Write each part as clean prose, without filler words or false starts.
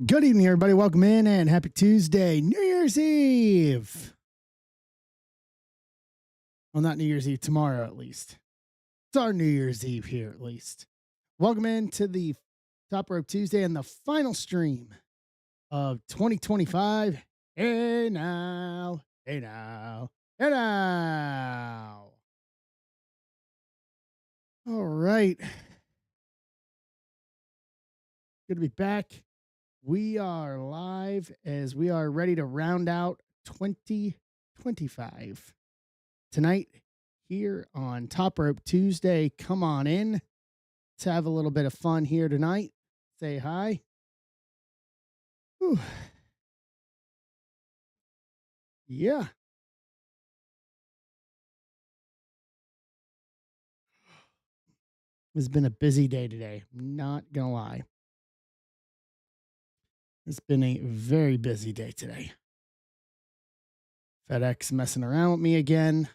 Good evening, everybody. Welcome in and happy Tuesday, New Year's Eve. Well, not New Year's Eve, tomorrow at least. It's our New Year's Eve here at least. Welcome into the Top Rope Tuesday and the final stream of 2025. Hey now, hey now, hey now. All right. Good to be back. We are live as we are ready to round out 2025 tonight here on Top Rope Tuesday. Come on in. Let's have a little bit of fun here tonight. Say hi. Whew. Yeah. It's been a busy day today. Not going to lie. It's been a very busy day today. FedEx messing around with me again.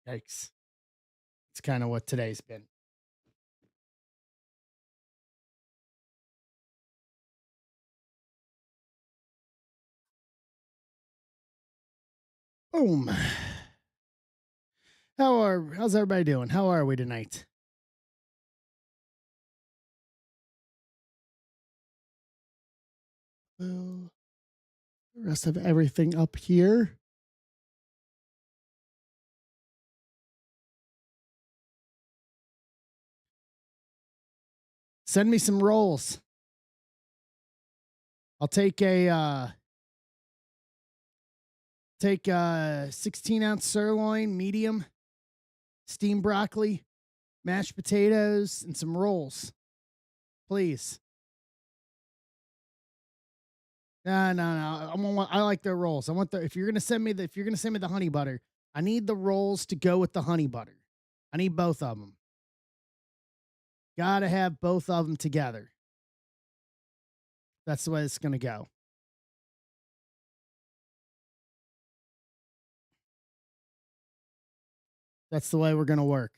Yikes. It's kind of what today's been. Boom. How's everybody doing? How are we tonight? Well, the rest of everything up here. Send me some rolls. I'll take a 16-ounce sirloin, medium, steamed broccoli, mashed potatoes, and some rolls, please. No. I like their rolls. I want if you're gonna send me the honey butter, I need the rolls to go with the honey butter. I need both of them. Gotta have both of them together. That's the way it's gonna go. That's the way we're gonna work.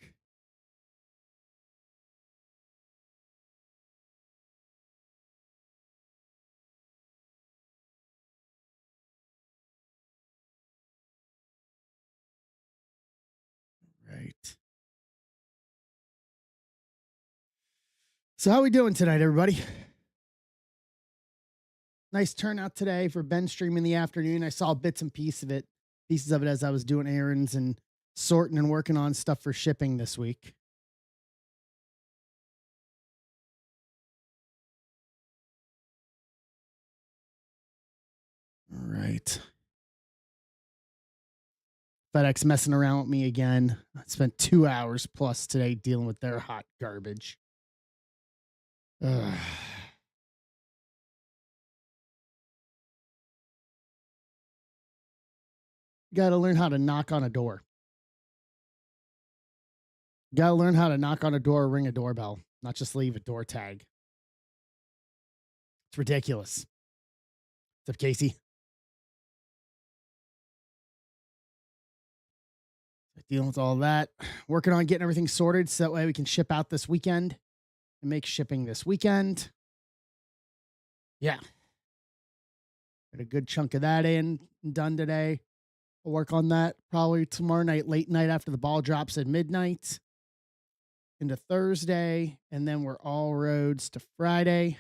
Right. So how we doing tonight, everybody? Nice turnout today for Ben stream in the afternoon. I saw bits and pieces of it as I was doing errands and sorting and working on stuff for shipping this week. All right. FedEx messing around with me again. I spent 2 hours plus today dealing with their hot garbage. Ugh. You got to learn how to knock on a door. You got to learn how to knock on a door or ring a doorbell, not just leave a door tag. It's ridiculous. What's up, Casey? Dealing with all that. Working on getting everything sorted so that way we can ship out this weekend and make shipping this weekend. Yeah. Got a good chunk of that done today. I'll work on that probably tomorrow night, late night after the ball drops at midnight into Thursday. And then we're all roads to Friday.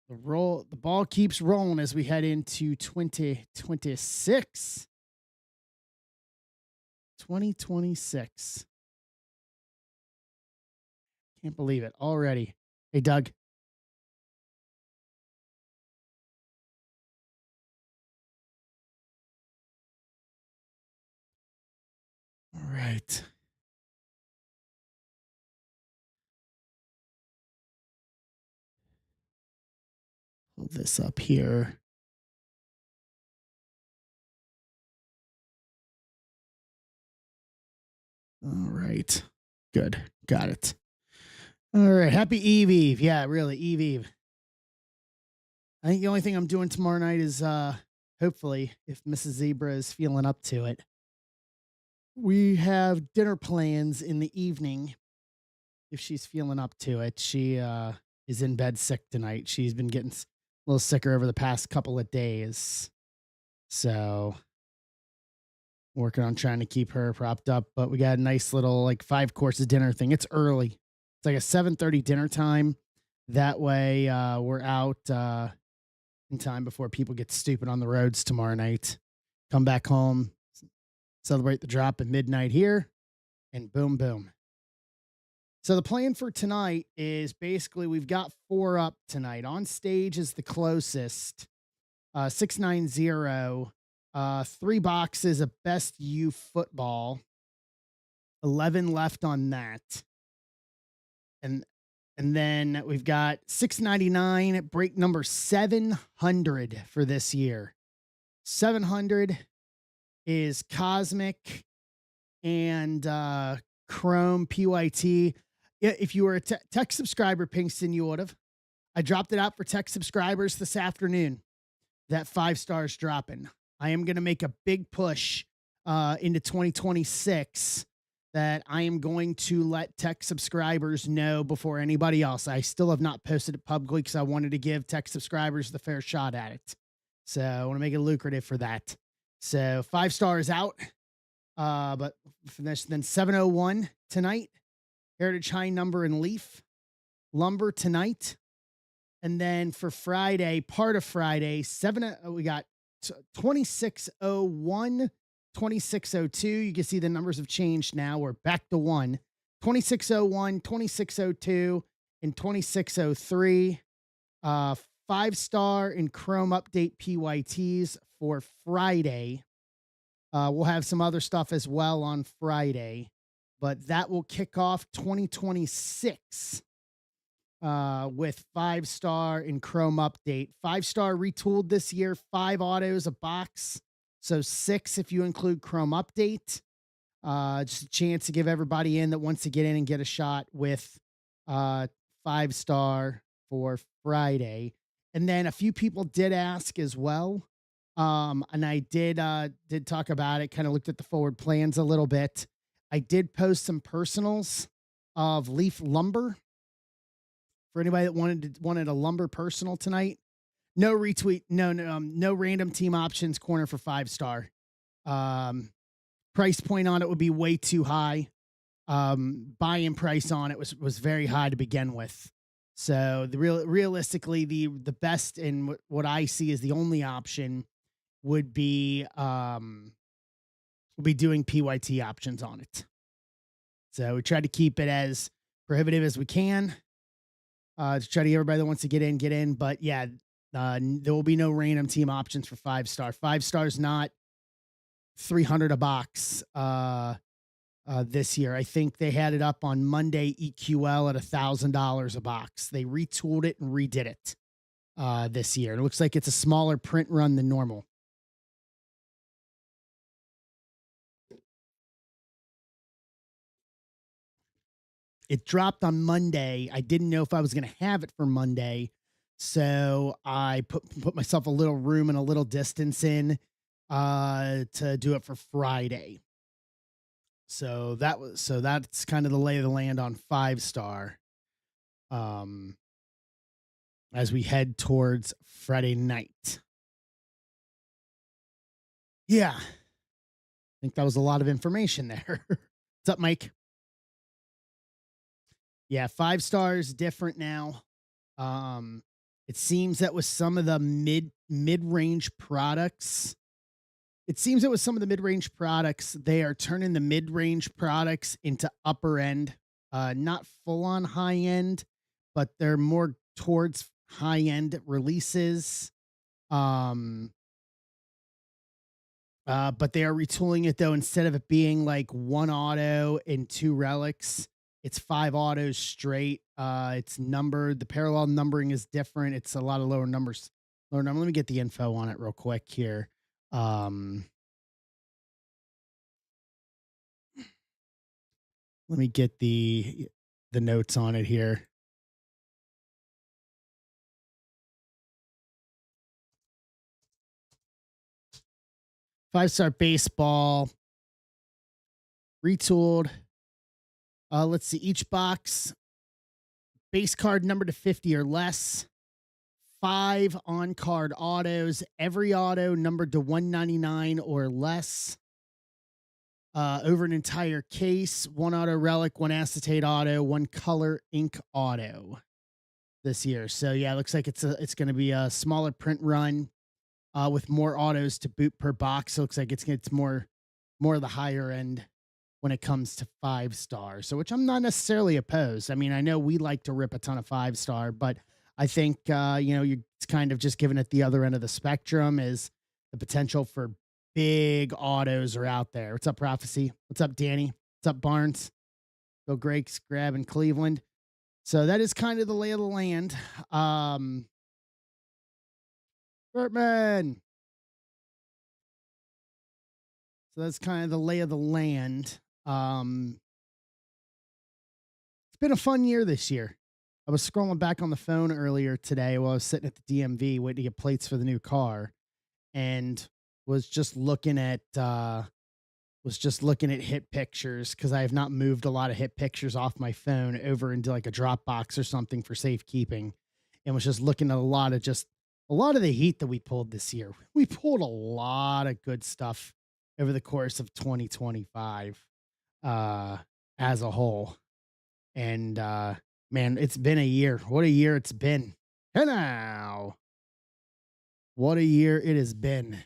The ball keeps rolling as we head into 2026. 2026. Can't believe it already. Hey, Doug. All right. Pull this up here. All right. Good. Got it. All right. Happy Eve. Yeah, really. Eve. I think the only thing I'm doing tomorrow night is hopefully, if Mrs. Zebra is feeling up to it, We have dinner plans in the evening if she's feeling up to it. She is in bed sick tonight. She's been getting a little sicker over the past couple of days. So working on trying to keep her propped up, but we got a nice little like 5 courses dinner thing. It's early. It's like a 7:30 dinner time. That way we're out in time before people get stupid on the roads tomorrow night. Come back home, celebrate the drop at midnight here, and boom boom. So the plan for tonight is basically we've got 4 up tonight. On stage is the closest, 690, 3 boxes of best U football, 11 left on that. And and then we've got 699 at break number 700 for this year. 700 is Cosmic and Chrome PYT. Yeah, if you were a tech subscriber, Pinkston, you would have. I dropped it out for tech subscribers this afternoon. That 5 stars dropping. I am going to make a big push into 2026 that I am going to let tech subscribers know before anybody else. I still have not posted it publicly because I wanted to give tech subscribers the fair shot at it. So I want to make it lucrative for that. So 5 stars out. But then 701 tonight. Heritage High Number and Leaf. Lumber tonight. And then for Friday, part of Friday, we got 2601, 2602. You can see the numbers have changed now. We're back to 1. 2601, 2602, and 2603. 5-star and Chrome update PYTs for Friday. We'll have some other stuff as well on Friday, but that will kick off 2026 with 5-star and Chrome update. 5-star retooled this year, 5 autos a box. So 6 if you include Chrome update. Just a chance to give everybody in that wants to get in and get a shot with 5-star for Friday. And then a few people did ask as well. And I did talk about it, kind of looked at the forward plans a little bit. I did post some personals of Leaf Lumber for anybody that wanted a lumber personal tonight. No retweet, no random team options corner for 5-star. Price point on it would be way too high. Buy-in price on it was very high to begin with. So realistically, the best and what I see as the only option would be doing PYT options on it. So we try to keep it as prohibitive as we can. To try to get everybody that wants to get in. But yeah, there will be no random team options for 5-star. 5-star's not 300 a box this year. I think they had it up on Monday EQL at $1,000 a box. They retooled it and redid it this year. It looks like it's a smaller print run than normal. It dropped on Monday. I didn't know if I was going to have it for Monday. So I put myself a little room and a little distance in to do it for Friday. So that's kind of the lay of the land on 5-star. As we head towards Friday night. Yeah. I think that was a lot of information there. What's up, Mike? Yeah, 5-stars different now. It seems that with some of the mid-range products, they are turning the mid-range products into upper end, not full on high end, but they're more towards high end releases. But they are retooling it though. Instead of it being like 1 auto and 2 relics, it's 5 autos straight. It's numbered. The parallel numbering is different. It's a lot of lower numbers. Let me get the info on it real quick here. Let me get the notes on it here. Five-star baseball. retooled. Let's see, each box, base card number to 50 or less, 5 on card autos, every auto numbered to 199 or less. Over an entire case, 1 auto relic, 1 acetate auto, 1 color ink auto this year. So yeah, it looks like it's going to be a smaller print run with more autos to boot per box. It looks like it's more of the higher end when it comes to 5-star. So which I'm not necessarily opposed. I mean, I know we like to rip a ton of 5-star, but I think you're it's kind of just giving it the other end of the spectrum is the potential for big autos are out there. What's up, Prophecy? What's up, Danny? What's up, Barnes? Go Greg's grab in Cleveland. So that is kind of the lay of the land. Bertman. So that's kind of the lay of the land. It's been a fun year this year. I was scrolling back on the phone earlier today while I was sitting at the DMV waiting to get plates for the new car, and was just looking at hit pictures because I have not moved a lot of hit pictures off my phone over into like a Dropbox or something for safekeeping, and was just looking at a lot of the heat that we pulled this year. We pulled a lot of good stuff over the course of 2025 as a whole. And man, it's been a year. What a year it's been. And now, what a year it has been.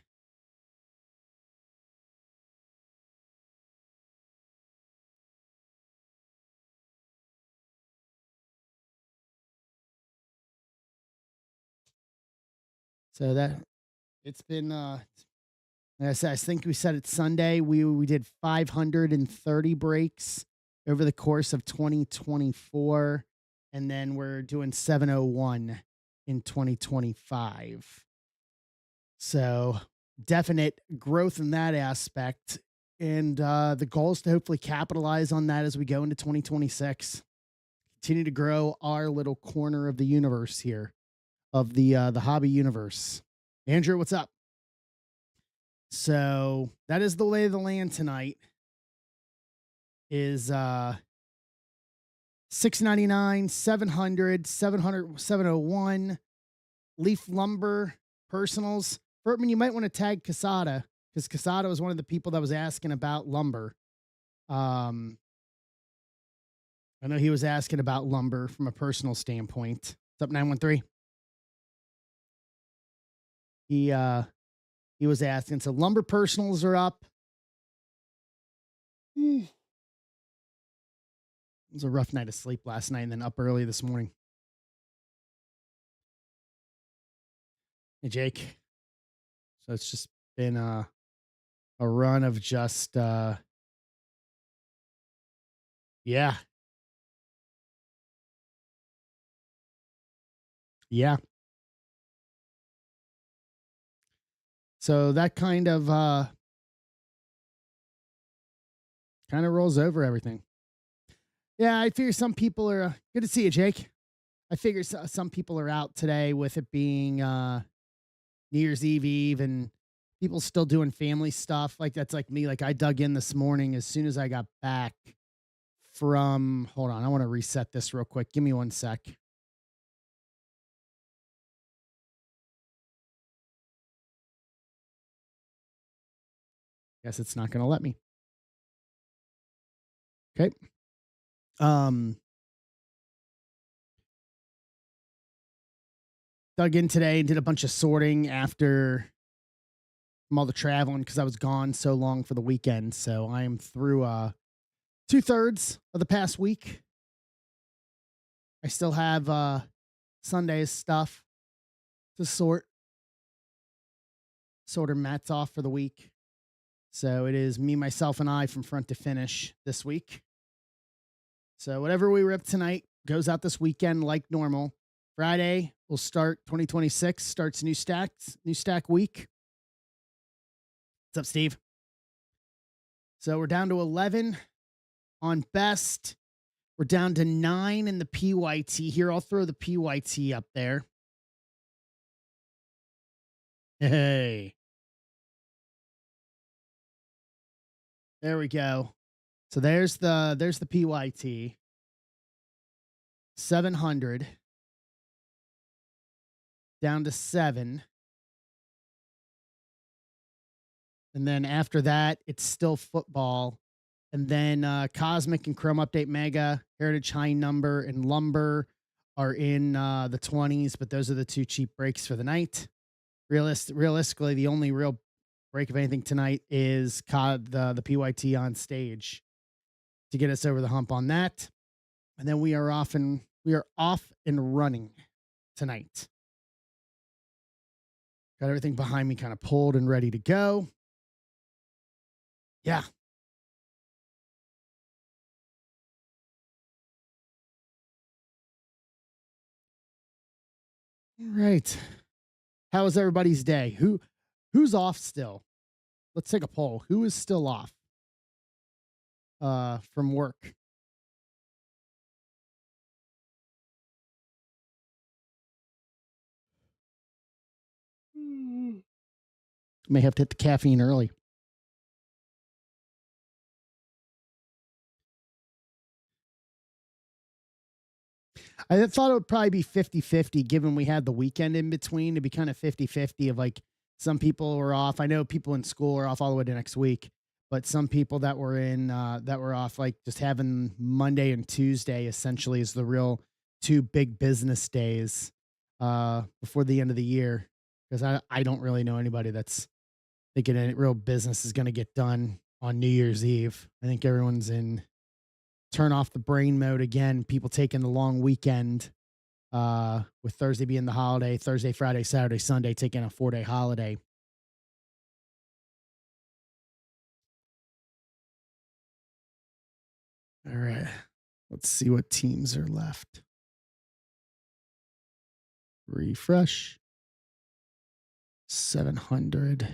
So that it's been like I said, I think we said it Sunday. We did 530 breaks over the course of 2024. And then we're doing 701 in 2025. So definite growth in that aspect. And the goal is to hopefully capitalize on that as we go into 2026. Continue to grow our little corner of the universe here, of the hobby universe. Andrew, what's up? So that is the lay of the land tonight. Is 699, 700, 700, 701. Leaf Lumber Personals. Bertman, you might want to tag Casada because Casada was one of the people that was asking about lumber. I know he was asking about lumber from a personal standpoint. What's up, 913? He was asking. So lumber personals are up. It was a rough night of sleep last night and then up early this morning. Hey, Jake. So it's just been a run of just yeah. Yeah. So that kind of rolls over everything. Yeah, I figure some people are good to see you, Jake. I figure some people are out today with it being New Year's Eve, and people still doing family stuff. Like that's like me. Like I dug in this morning as soon as I got back from. Hold on, I want to reset this real quick. Give me 1 sec. Guess it's not going to let me. Okay. Dug in today and did a bunch of sorting after from all the traveling because I was gone so long for the weekend. So I am through 2/3 of the past week. I still have Sunday's stuff to sort her mats off for the week. So it is me, myself, and I from front to finish this week. So whatever we rip tonight goes out this weekend like normal. Friday will start 2026, starts new stack week. What's up, Steve? So we're down to 11 on best. We're down to 9 in the PYT here. I'll throw the PYT up there. Hey. There we go. So there's the PYT 700 down to 7, and then after that it's still football, and then Cosmic and Chrome Update Mega, Heritage High Number, and Lumber are in the 20s, but those are the two cheap breaks for the night. Realistically, the only real break of anything tonight is the PYT on stage to get us over the hump on that, and then we are off and running tonight. Got everything behind me kind of pulled and ready to go. Yeah. All right. How was everybody's day? Who's off still? Let's take a poll. Who is still off from work? May have to hit the caffeine early. I thought it would probably be 50-50 given we had the weekend in between. It'd be kind of 50-50 of like some people were off. I know people in school are off all the way to next week, but some people that were off, like just having Monday and Tuesday essentially is the real two big business days before the end of the year. Because I don't really know anybody that's thinking any real business is going to get done on New Year's Eve. I think everyone's in turn off the brain mode again. People taking the long weekend, with Thursday being the holiday, Thursday, Friday, Saturday, Sunday, taking a 4-day holiday. All right. Let's see what teams are left. Refresh. 700. Let's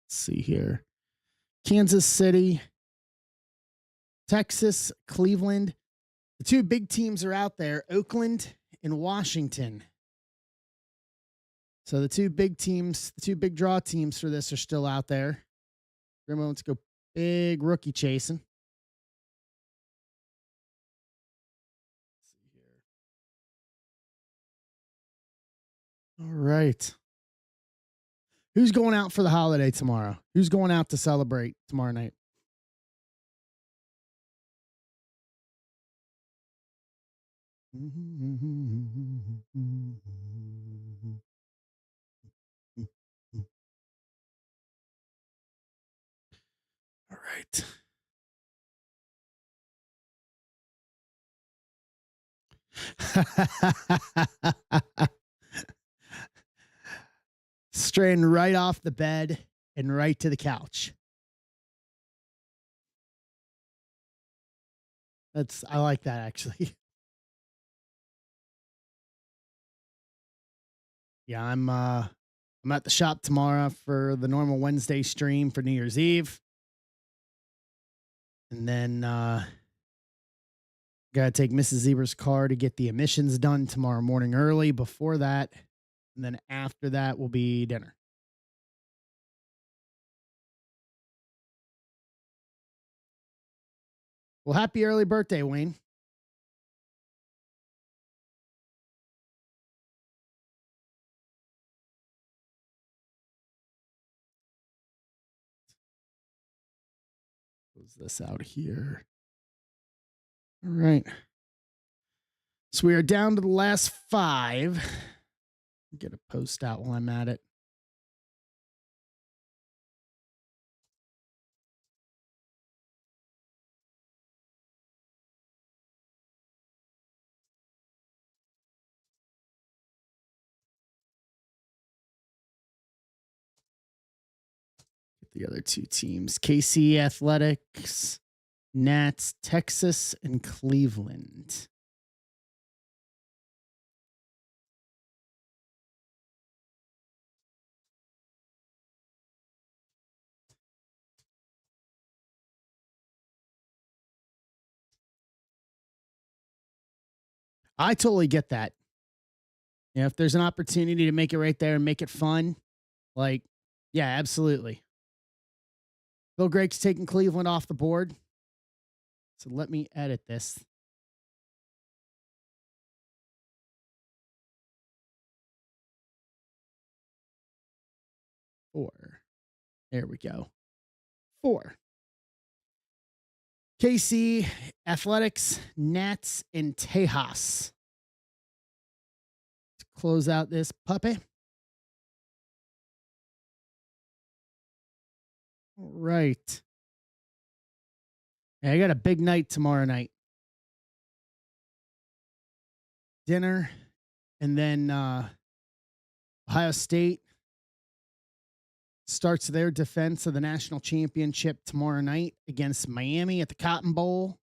see here. Kansas City, Texas, Cleveland. The two big teams are out there, Oakland and Washington. So the two big teams, the two big draw teams for this are still out there. Grandma wants to go big rookie chasing. Let's see here. All right. Who's going out for the holiday tomorrow? Who's going out to celebrate tomorrow night? All right. Straying right off the bed and right to the couch. I like that actually. Yeah, I'm at the shop tomorrow for the normal Wednesday stream for New Year's Eve. And then gotta take Mrs. Zebra's car to get the emissions done tomorrow morning early before that. And then after that will be dinner. Well, happy early birthday, Wayne. Close this out here. All right. So we are down to the last 5. Get a post out while I'm at it. Get the other two teams. KC Athletics, Nats, Texas, and Cleveland. I totally get that. Yeah, if there's an opportunity to make it right there and make it fun, like, yeah, absolutely. Bill Gregg's taking Cleveland off the board. So let me edit this. Four. There we go. 4. KC, Athletics, Nats, and Tejas. To close out this puppy. All right. I got a big night tomorrow night. Dinner, and then Ohio State starts their defense of the national championship tomorrow night against Miami at the Cotton Bowl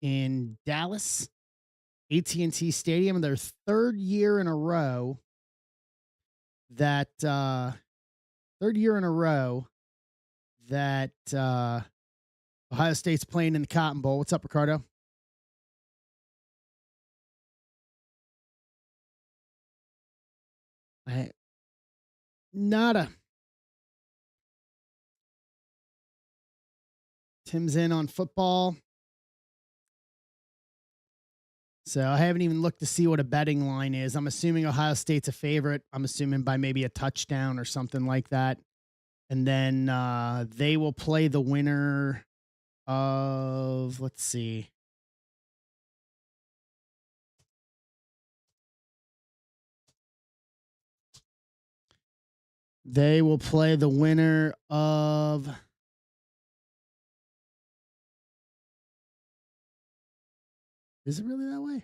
in Dallas, AT&T Stadium. Their third year in a row that Ohio State's playing in the Cotton Bowl. What's up, Ricardo? Nada. Tim's in on football. So I haven't even looked to see what a betting line is. I'm assuming Ohio State's a favorite. I'm assuming by maybe a touchdown or something like that. And then they will play the winner of, let's see. They will play the winner of Is it really that way?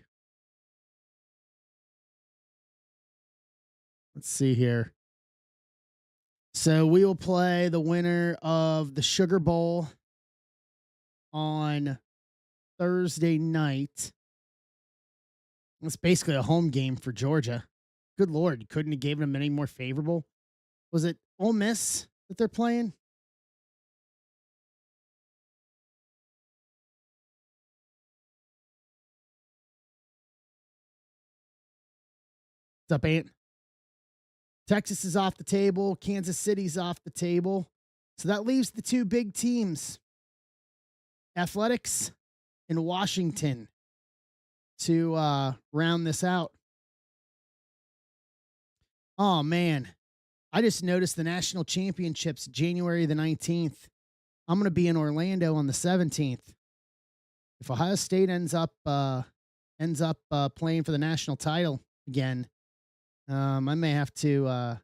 Let's see here. So we will play the winner of the Sugar Bowl on Thursday night. It's basically a home game for Georgia. Good Lord, you couldn't have given them any more favorable. Was it Ole Miss that they're playing? What's up, Ant? Texas is off the table. Kansas City's off the table. So that leaves the two big teams, Athletics and Washington, to round this out. Oh, man. I just noticed the national championships January the 19th. I'm going to be in Orlando on the 17th. If Ohio State ends up playing for the national title again, I may have to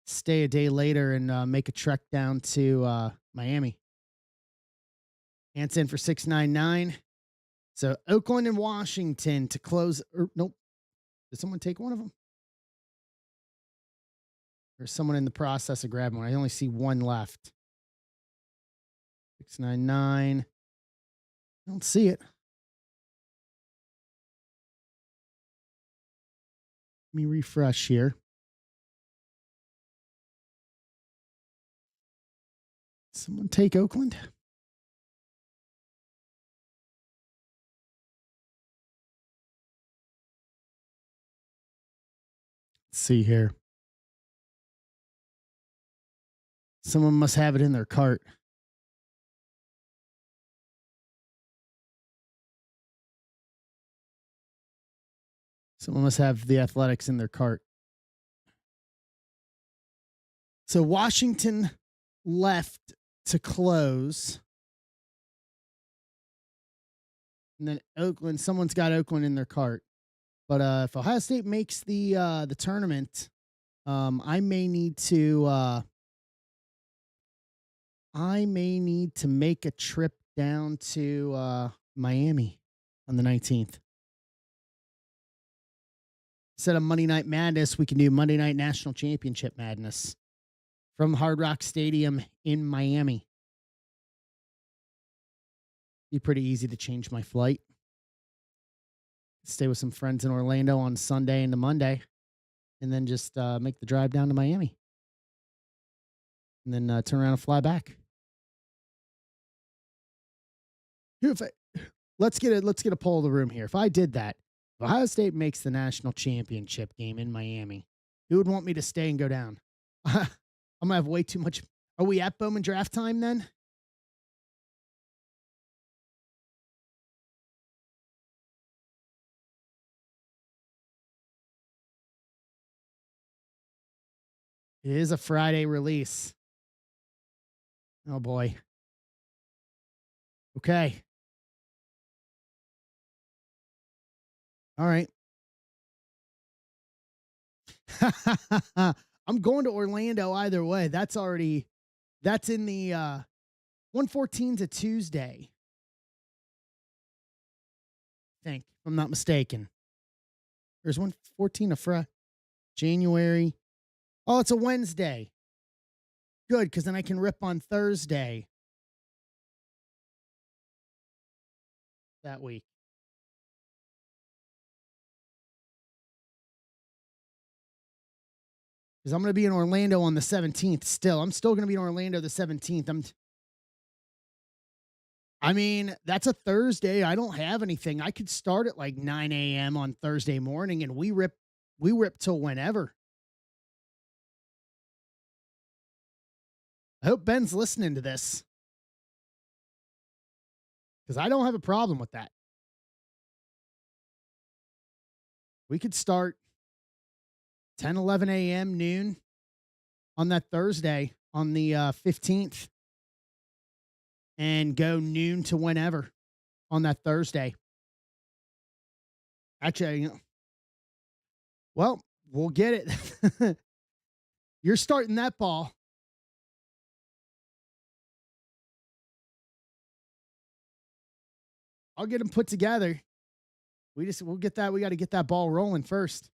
stay a day later and make a trek down to Miami. Ant's in for 699. So Oakland and Washington to close. Nope. Did someone take one of them? There's someone in the process of grabbing one. I only see one left. 699. I don't see it. Let me refresh here. Someone take Oakland? Let's see here. Someone must have it in their cart. Someone must have the Athletics in their cart. So Washington left to close. And then Oakland, someone's got Oakland in their cart. But if Ohio State makes the tournament, I may need to make a trip down to Miami on the 19th. Instead of Monday Night Madness, we can do Monday Night National Championship Madness from Hard Rock Stadium in Miami. Be pretty easy to change my flight. Stay with some friends in Orlando on Sunday into Monday, and then just make the drive down to Miami, and then turn around and fly back. Let's get a poll of the room here. If I did that, if Ohio State makes the national championship game in Miami, who would want me to stay and go down? I'm gonna have way too much. Are we at Bowman draft time then? It is a Friday release. Oh boy. Okay. All right. I'm going to Orlando either way. That's in the 114 to Tuesday, I think, if I'm not mistaken. There's 114 to January. Oh, it's a Wednesday. Good, because then I can rip on Thursday that week. Because I'm going to be in Orlando on the 17th still. I'm still going to be in Orlando the 17th. I mean, that's a Thursday. I don't have anything. I could start at like 9 a.m. on Thursday morning and we rip till whenever. I hope Ben's listening to this because I don't have a problem with that. We could start 10, 11 a.m., noon on that Thursday on the 15th and go noon to whenever on that Thursday. Actually, well, we'll get it. You're starting that ball. I'll get them put together. We'll get that. We got to get that ball rolling first.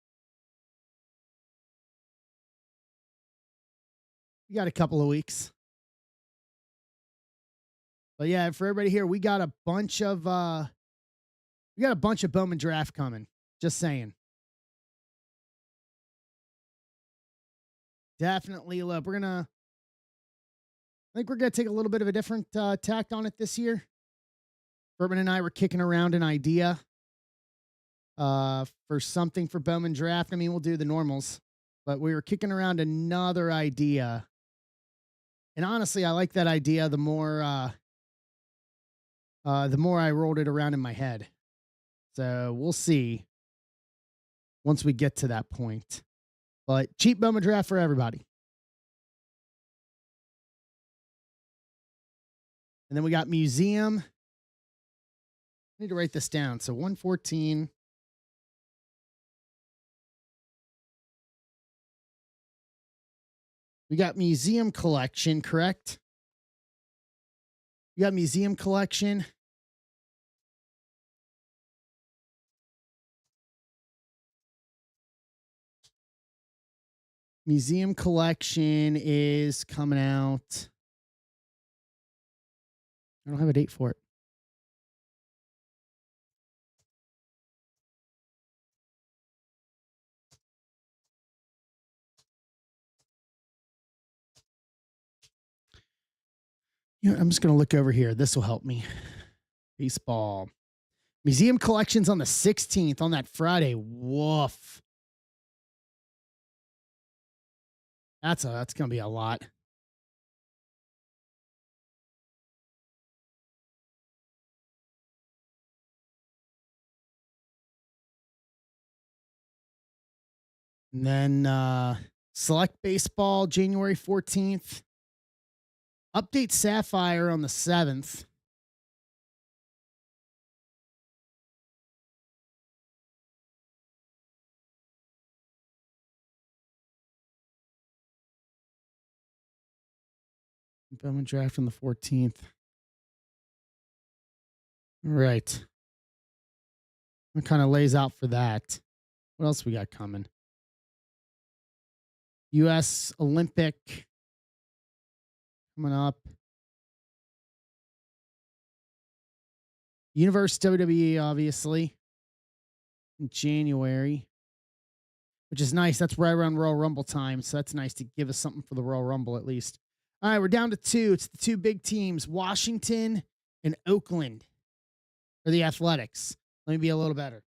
We got a couple of weeks. But yeah, for everybody here, we got a bunch of Bowman draft coming. Just saying. Definitely look. I think we're gonna take a little bit of a different tact on it this year. Bourbon and I were kicking around an idea for something for Bowman draft. I mean, we'll do the normals, but we were kicking around another idea. And honestly, I like that idea the more I rolled it around in my head. So we'll see once we get to that point. But cheap Bowman draft for everybody. And then we got museum. I need to write this down. So 114. We got museum collection, correct? You got museum collection. Museum collection is coming out. I don't have a date for it. You know, I'm just going to look over here. This will help me. Baseball. Museum collections on the 16th on that Friday. Woof. That's going to be a lot. And then select baseball January 14th. Update Sapphire on the 7th. Bowman draft on the 14th. All right. It kind of lays out for that. What else we got coming? U.S. Olympic coming up. Universe WWE, obviously, in January, which is nice. That's right around Royal Rumble time. So that's nice to give us something for the Royal Rumble at least. All right, we're down to two. It's the two big teams, Washington and Oakland, for the Athletics. Let me be a little better.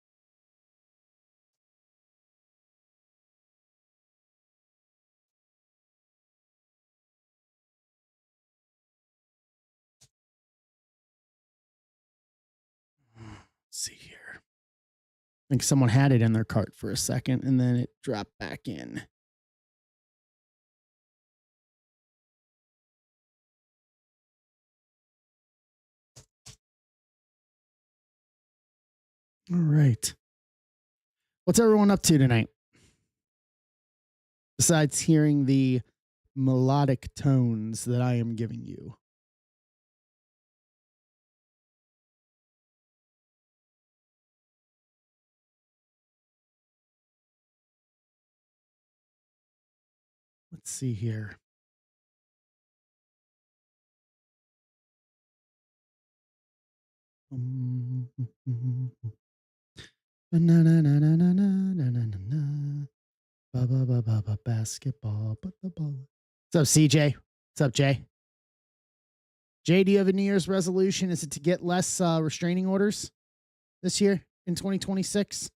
Let's see here. I think someone had it in their cart for a second and then it dropped back in. All right. What's everyone up to tonight? Besides hearing the melodic tones that I am giving you. Let's see here. Basketball, but the ball. What's up, CJ? What's up, Jay? Jay, do you have a New Year's resolution? Is it to get less restraining orders this year in 2026?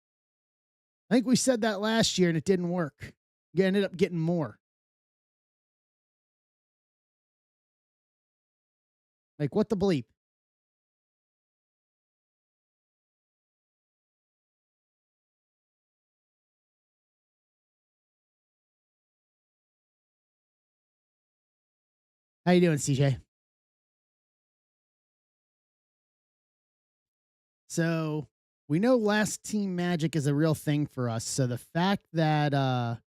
I think we said that last year and it didn't work. You ended up getting more. Like, what the bleep? How you doing, CJ? So we know last team magic is a real thing for us. So the fact that the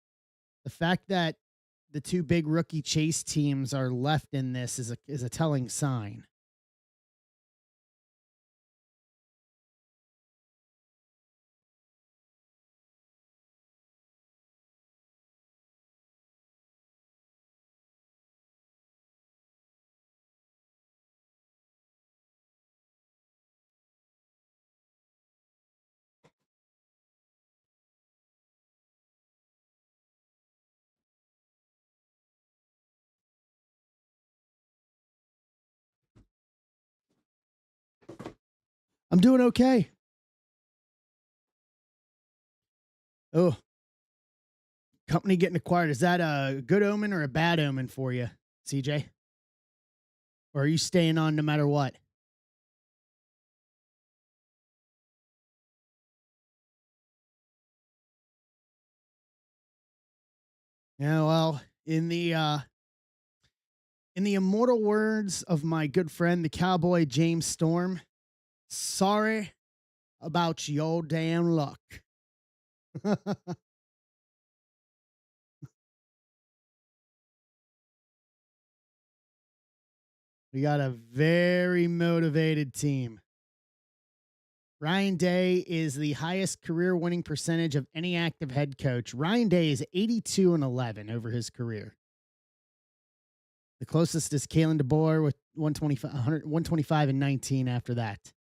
two big rookie chase teams are left in this is a telling sign. I'm doing okay. Oh, company getting acquired. Is that a good omen or a bad omen for you, CJ? Or are you staying on no matter what? Yeah, well, in the immortal words of my good friend, the cowboy James Storm, sorry about your damn luck. We got a very motivated team. Ryan Day is the highest career winning percentage of any active head coach. Ryan Day is 82-11 over his career. The closest is Kalen DeBoer with 125 and 19 after that.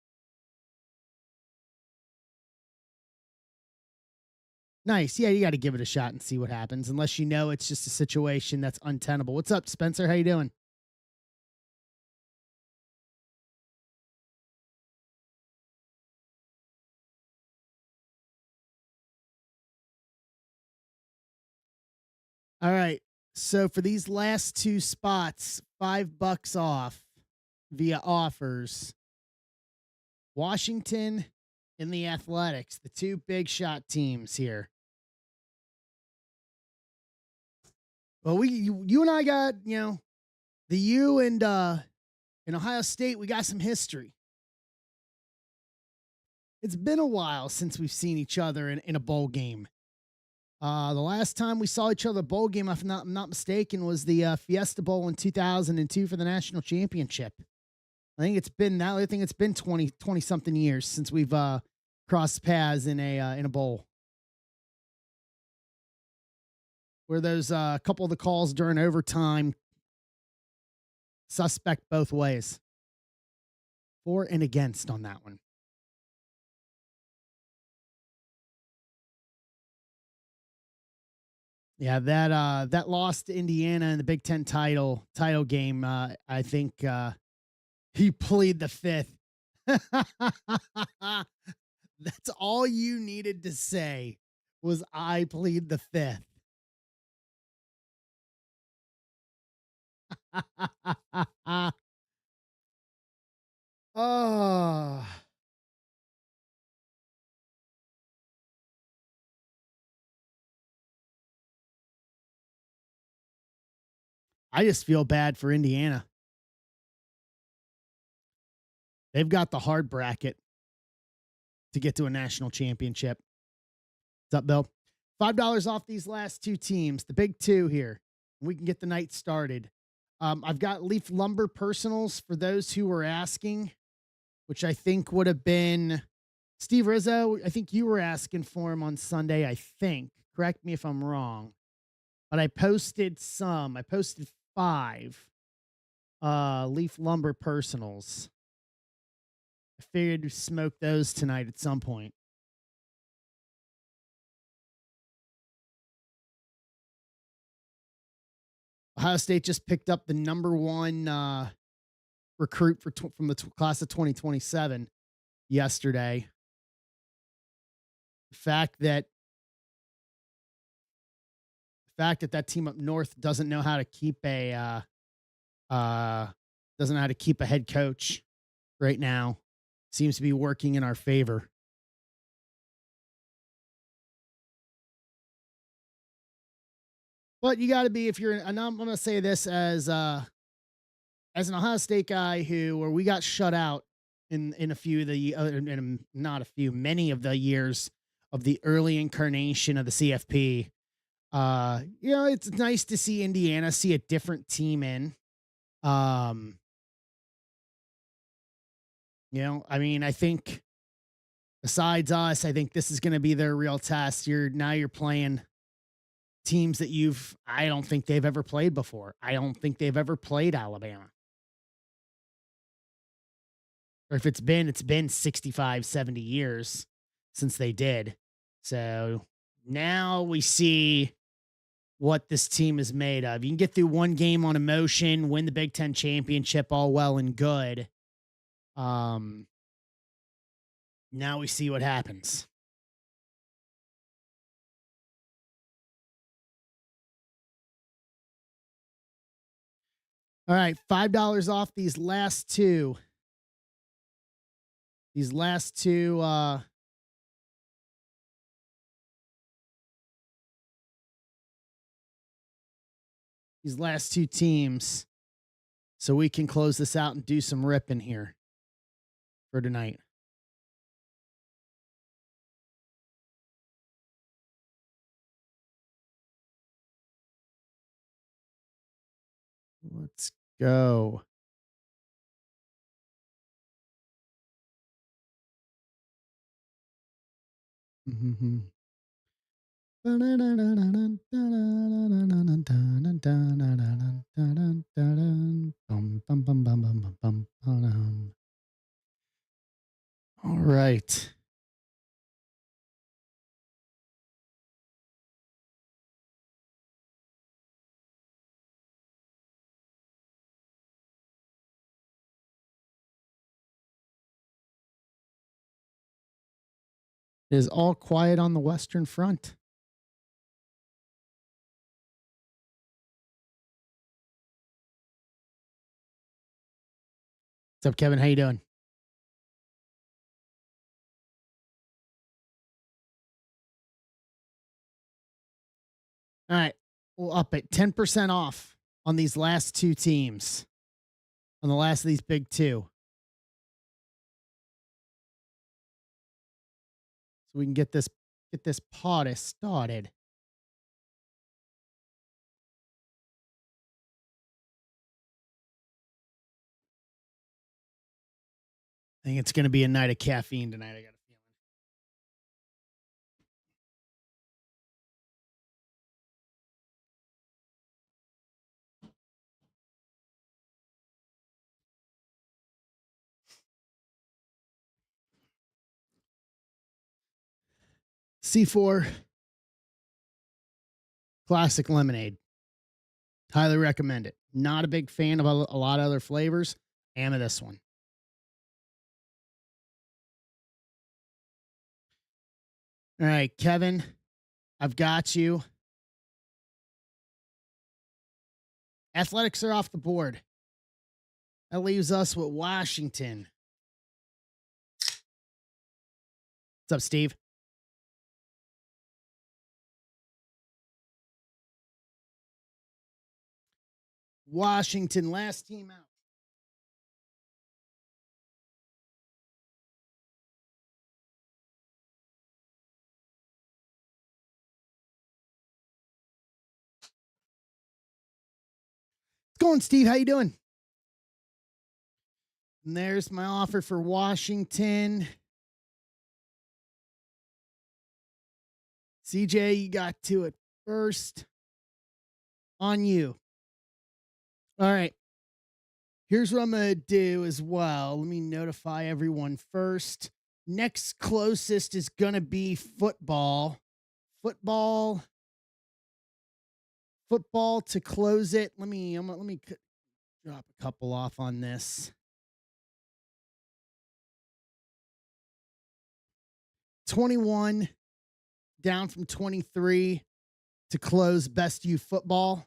Nice. Yeah, you got to give it a shot and see what happens, unless you know it's just a situation that's untenable. What's up, Spencer? How you doing? All right. So for these last two spots, $5 off via offers. Washington and the Athletics, the two big shot teams here. Well, you and I got, the U and in Ohio State, we got some history. It's been a while since we've seen each other in a bowl game. The last time we saw each other bowl game, if I'm not mistaken, was the Fiesta Bowl in 2002 for the national championship. I think it's been now. I think it's been 20 something years since we've crossed paths in a bowl. Where there's a couple of the calls during overtime suspect both ways, for and against on that one. Yeah, that loss to Indiana in the Big Ten title game. I think he plead the fifth. That's all you needed to say was I plead the fifth. Oh, I just feel bad for Indiana. They've got the hard bracket. to get to a national championship. What's up, Bill? $5 off these last two teams, the big two here. We can get the night started. I've got Leaf Lumber Personals for those who were asking, which I think would have been Steve Rizzo. I think you were asking for him on Sunday, I think. Correct me if I'm wrong. But I posted some. I posted 5 Leaf Lumber Personals. I figured to smoke those tonight at some point. Ohio State just picked up the number 1 recruit from the class of 2027 yesterday. The fact that that team up north doesn't know how to keep a head coach right now seems to be working in our favor. But you got to be, if you're, and I'm going to say this as an Ohio State guy where we got shut out in a few of the, not a few, many of the years of the early incarnation of the CFP. It's nice to see Indiana see a different team in. I mean, I think besides us, I think this is going to be their real test. You're playing teams that I don't think they've ever played before. I don't think they've ever played Alabama. Or if it's been 65, 70 years since they did. So now we see what this team is made of. You can get through one game on emotion, win the Big Ten championship, all well and good. Now we see what happens. All right, $5 off these last two. These last two teams, so we can close this out and do some ripping here for tonight. Let's go. Mm-hmm. All right. It is all quiet on the Western Front. What's up, Kevin? How you doing? All right. We'll up it 10% off on these last two teams. On the last of these big two. So we can get this party started. I think it's going to be a night of caffeine tonight. I got a feeling. C4 Classic Lemonade. Highly recommend it. Not a big fan of a lot of other flavors. Am of this one. All right, Kevin, I've got you. Athletics are off the board. That leaves us with Washington. What's up, Steve? Washington, last team out. going, Steve? How you doing? And there's my offer for Washington. CJ, you got to it first. On you. All right. Here's what I'm going to do as well. Let me notify everyone first. Next closest is going to be football. Football to close it. Let me drop a couple off on this. 21 down from 23 to close Best U football.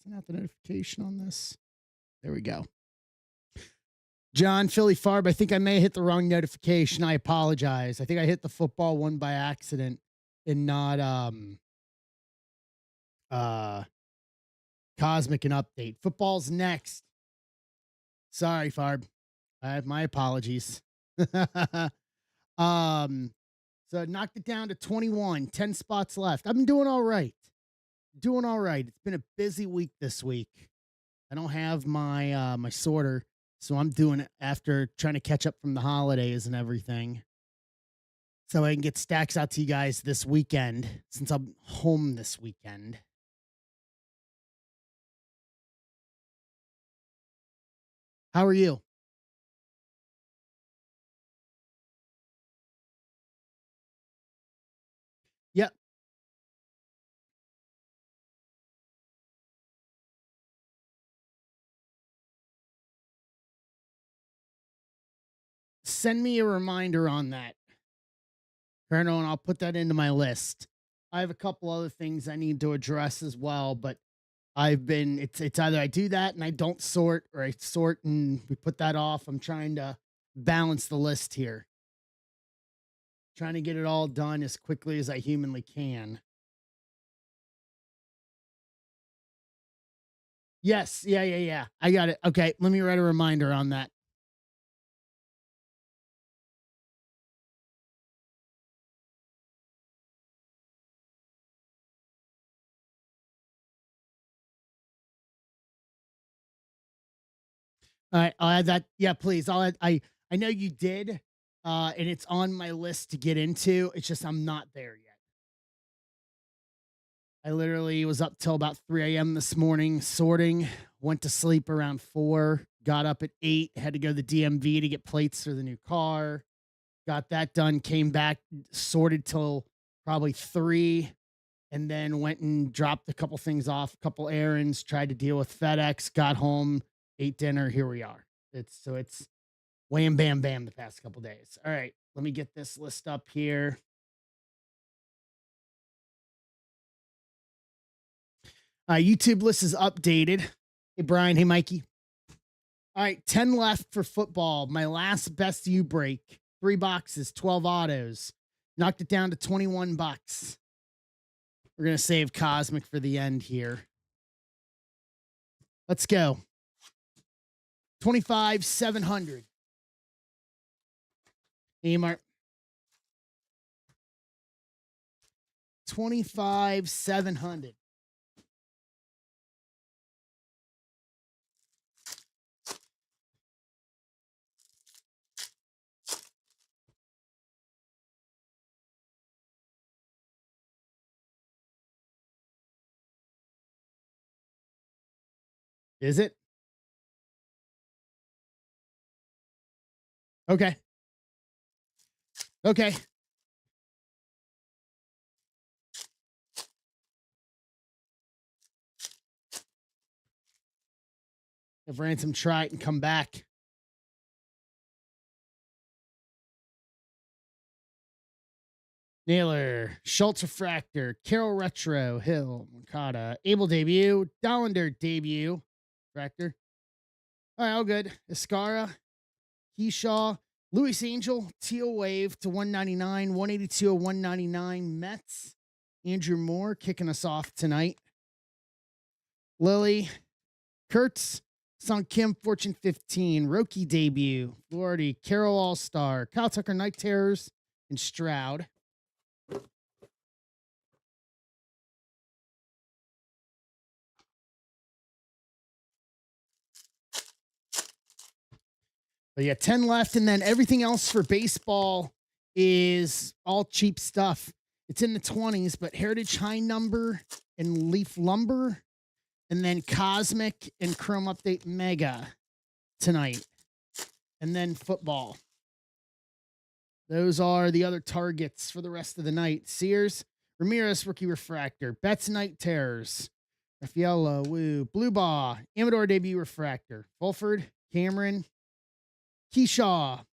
Send out the notification on this. There we go. John Philly Farb, I think I may have hit the wrong notification. I apologize. I think I hit the football one by accident and not Cosmic and Update. Football's next. Sorry, Farb. I have my apologies. So knocked it down to 21, 10 spots left. I've been doing all right. It's been a busy week this week. I don't have my my sorter, so I'm doing it after trying to catch up from the holidays and everything. So I can get stacks out to you guys this weekend since I'm home this weekend. How are you? Yep. Send me a reminder on that, Colonel, and I'll put that into my list. I have a couple other things I need to address as well, but it's either I do that and I don't sort, or I sort and we put that off. I'm trying to balance the list here. Trying to get it all done as quickly as I humanly can. Yes, yeah. I got it. Okay, let me write a reminder on that. All right, I'll add that. Yeah, please. I know you did, and it's on my list to get into. It's just I'm not there yet. I literally was up till about 3 a.m. this morning sorting, went to sleep around 4, got up at 8, had to go to the DMV to get plates for the new car, got that done, came back, sorted till probably 3, and then went and dropped a couple things off, a couple errands, tried to deal with FedEx, got home, ate dinner. Here we are. It's wham, bam, bam the past couple days. All right, let me get this list up here. YouTube list is updated. Hey, Brian. Hey, Mikey. All right, 10 left for football. My last Best U break. 3 boxes, 12 autos. Knocked it down to 21 bucks. We're going to save Cosmic for the end here. Let's go. 25,700. Hey, Mark. 25,700. Is it? Okay. Okay. Have Ransom try it and come back. Naylor, Schultz Refractor, Carroll Retro, Hill, Moncada, Able debut, Dollander debut, Refractor. All right, all good. Escara, Keyshaw, Louis Angel, Teal Wave to 199, 182 of 199. Mets, Andrew Moore kicking us off tonight. Lily, Kurtz, Sung Kim, Fortune 15, Roki debut, Florida, Carroll All Star, Kyle Tucker, Night Terrors, and Stroud. But yeah, 10 left. And then everything else for baseball is all cheap stuff. It's in the 20s, but Heritage High Number and Leaf Lumber, and then Cosmic and Chrome Update Mega tonight. And then football. Those are the other targets for the rest of the night. Sears, Ramirez, Rookie Refractor, Betts Night Terrors, Raffaello, Woo, Blue Baw, Amador Debut Refractor, Fulford, Cameron, Keyshaw,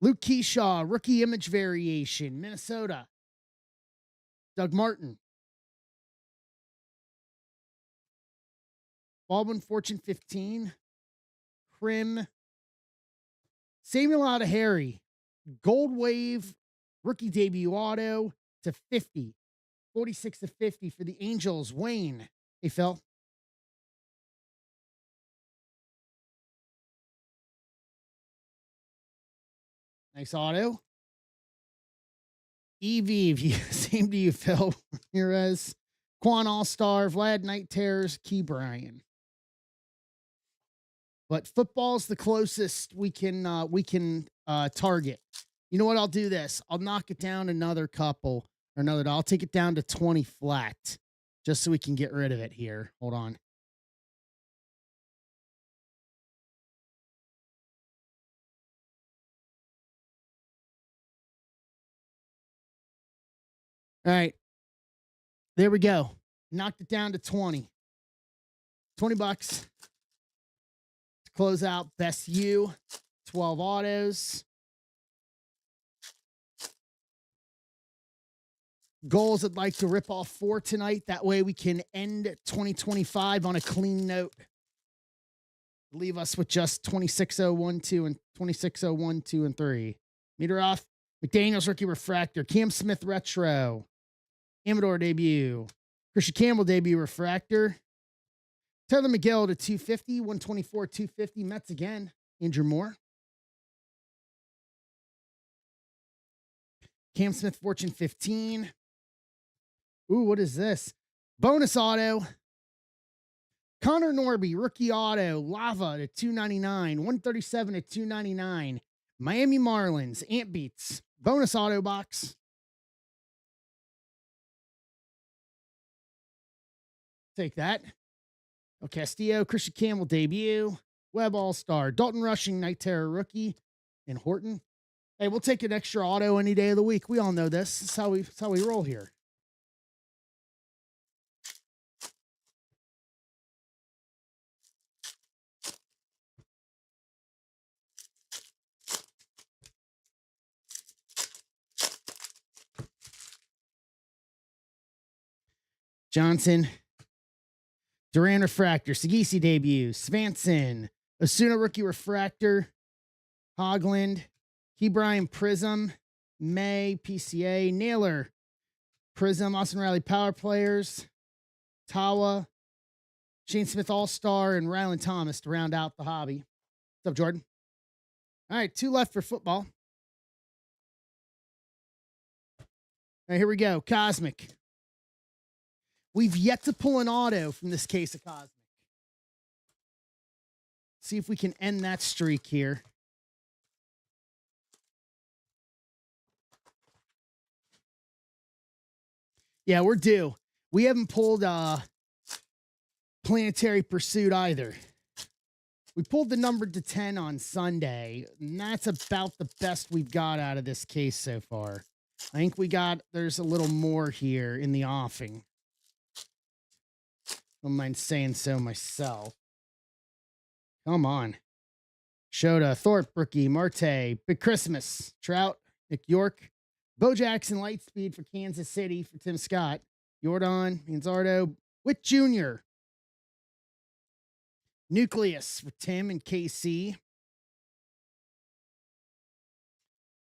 Luke Keyshaw, Rookie Image Variation, Minnesota, Doug Martin, Baldwin Fortune 15, Crim, Samuel Out of Harry, Gold Wave, Rookie Debut Auto to 50, 46 to 50 for the Angels, Wayne. Hey, Phil. Nice auto. EV, same to you, Phil. Ramirez, Quan All-Star, Vlad Night Terrors, Key Bryan. But football's the closest we can target. You know what? I'll do this. I'll knock it down another couple or another. I'll take it down to 20 flat just so we can get rid of it here. Hold on. All right. There we go. Knocked it down to 20. 20 bucks to close out Best U, 12 autos. Goals I'd like to rip off 4 tonight. That way we can end 2025 on a clean note. Leave us with just 26012 and 26012 and 3. Meter off. McDaniels Rookie Refractor. Cam Smith Retro. Amador Debut. Christian Campbell Debut Refractor. Tyler McGill to 250. 124, 250. Mets again. Andrew Moore. Cam Smith Fortune 15. Ooh, what is this? Bonus auto. Connor Norby, rookie auto, Lava to 299, 137 to 299. Miami Marlins, Ant Beats, bonus auto box. Take that. El Castillo, Christian Campbell debut, Webb All-Star, Dalton Rushing, Night Terror rookie, and Horton. Hey, we'll take an extra auto any day of the week. We all know this. That's how we roll here. Johnson, Duran Refractor, Sagisi debut, Svanson, Osuna rookie refractor, Hogland, Key Bryan Prism, May PCA, Naylor Prism, Austin Riley Power Players, Tawa, Shane Smith All-Star, and Ryland Thomas to round out the hobby. What's up, Jordan? All right, 2 left for football. All right, here we go. Cosmic. We've yet to pull an auto from this case of Cosmic. See if we can end that streak here. Yeah, we're due. We haven't pulled Planetary Pursuit either. We pulled the number to 10 on Sunday, and that's about the best we've got out of this case so far. I think there's a little more here in the offing. Don't mind saying so myself. Come on. Shota, Thorpe, Rookie, Marte, Big Christmas, Trout, Nick York, Bo Jackson, Lightspeed for Kansas City for Tim Scott, Jordan, Manzardo, Witt Jr., Nucleus for Tim and KC,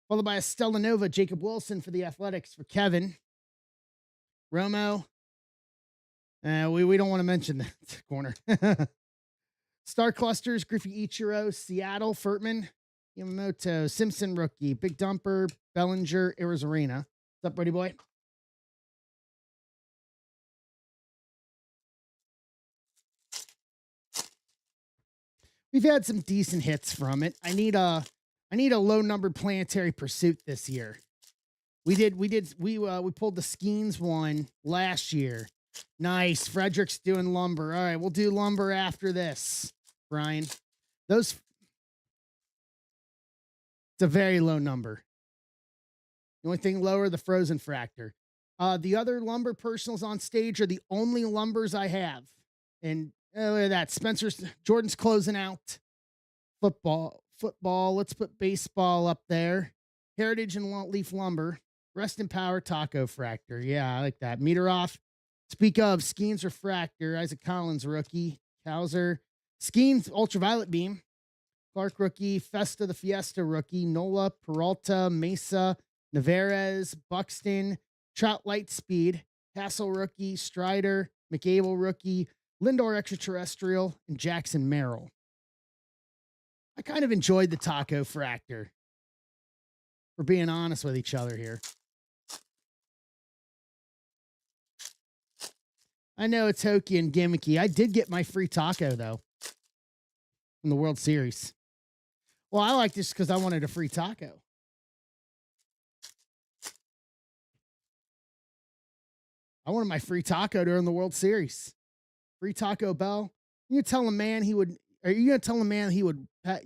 followed by a Stella Nova, Jacob Wilson for the Athletics for Kevin, Romo. We don't want to mention that corner. Star Clusters, Griffey Ichiro, Seattle, Furtman, Yamamoto, Simpson rookie, Big Dumper, Bellinger, Arizona. What's up, Brady boy? we've had some decent hits from it. I need a low numbered planetary pursuit this year. We pulled the Skeens one last year. Nice. Frederick's doing lumber. All right, we'll do lumber after this, Brian. It's a very low number. The only thing lower, the Frozen Fractor. The other lumber personals on stage are the only lumbers I have. And look at that. Jordan's closing out. Football. Let's put baseball up there. Heritage and Leaf Lumber. Rest in Power Taco Fractor. Yeah, I like that. Meter off. Speak of Skeens Refractor. Isaac Collins rookie. Cowser. Skeens Ultraviolet Beam. Clark rookie. Festa the Fiesta rookie. Nola, Peralta, Mesa, Navarez, Buxton, Trout Lightspeed, Hassel rookie, Strider, McAble rookie, Lindor Extraterrestrial, and Jackson Merrill. I kind of enjoyed the Taco Fractor. We're being honest with each other here. I know it's hokey and gimmicky. I did get my free taco, though, in the World Series. Well, I like this because I wanted a free taco. I wanted my free taco during the World Series. Free Taco Bell. You tell a man he would. Are you going to tell a man he would that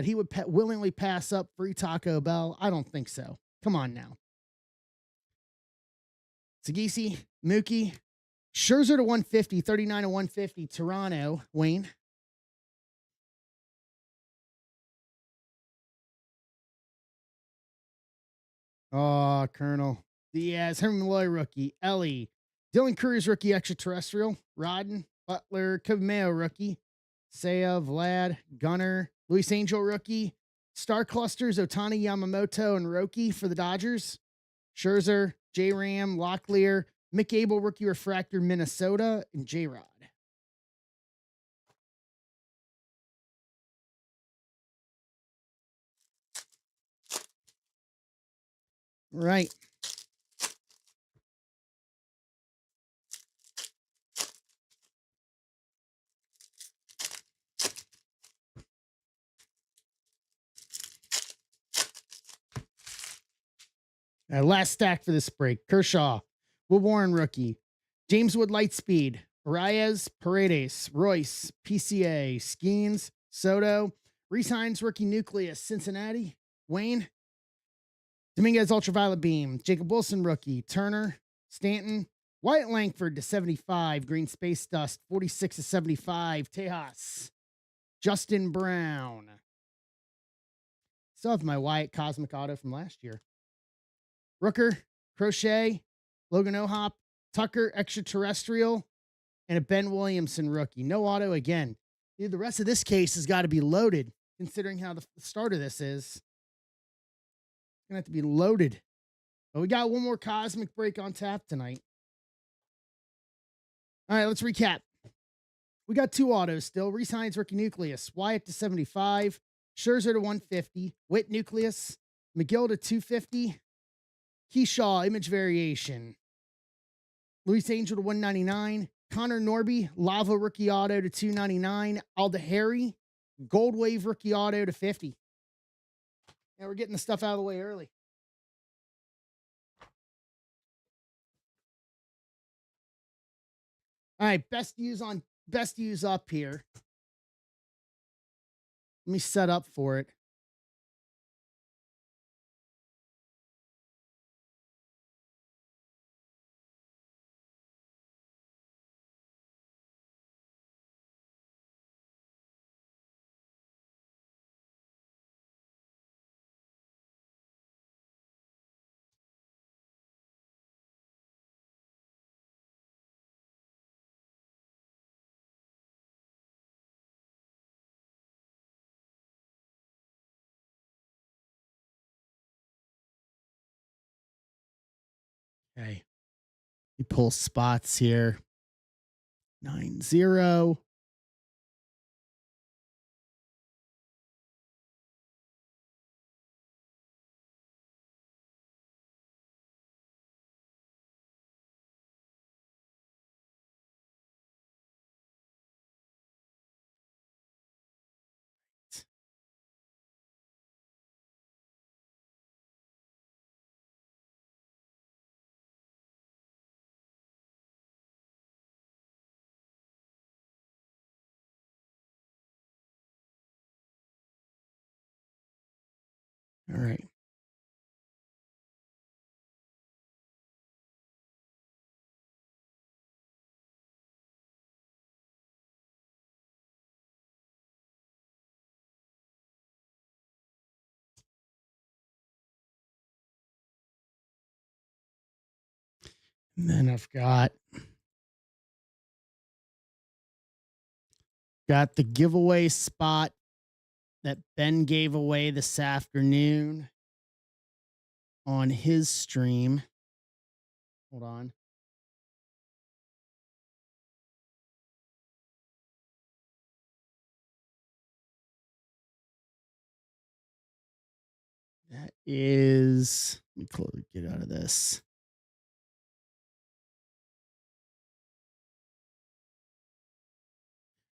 he would willingly pass up free Taco Bell? I don't think so. Come on now. Sagisi, Mookie, Scherzer to 150, 39 to 150. Toronto, Wayne. Oh, Colonel. Diaz, Herman Malloy rookie. Ellie. Dylan Cruz rookie extraterrestrial. Rodden, Butler, Kobe Mayo rookie. Seiya, Vlad, Gunner, Luis Angel rookie. Star Clusters, Otani, Yamamoto, and Roki for the Dodgers. Scherzer, J-Ram, Locklear, McAble rookie refractor, Minnesota, and J-Rod. Right. Last stack for this break. Kershaw, Will Warren rookie. James Wood Lightspeed. Arias, Paredes, Royce, PCA, Skeens, Soto, Reese Hines rookie nucleus, Cincinnati, Wayne, Dominguez Ultraviolet Beam, Jacob Wilson rookie, Turner, Stanton, Wyatt Langford to 75, Green Space Dust, 46 to 75, Tejas, Justin Brown. Still have my Wyatt Cosmic Auto from last year. Rooker, Crochet, Logan O'Hop, Tucker Extraterrestrial, and a Ben Williamson rookie. No auto again. Dude, the rest of this case has got to be loaded, considering how the start of this is. It's going to have to be loaded. But we got one more Cosmic break on tap tonight. All right, let's recap. We got two autos still. Reese Hines rookie nucleus. Wyatt to 75. Scherzer to 150. Witt nucleus. McGill to 250. Keyshaw image variation. Luis Angel to 199. Connor Norby, Lava rookie auto to 299. Alda Harry, Gold Wave rookie auto to 50. Yeah, we're getting the stuff out of the way early. All right, best use up here. Let me set up for it. Okay. We pull spots here. 9-0. All right. And then I've got the giveaway spot that Ben gave away this afternoon on his stream. Hold on. That is, let me get out of this.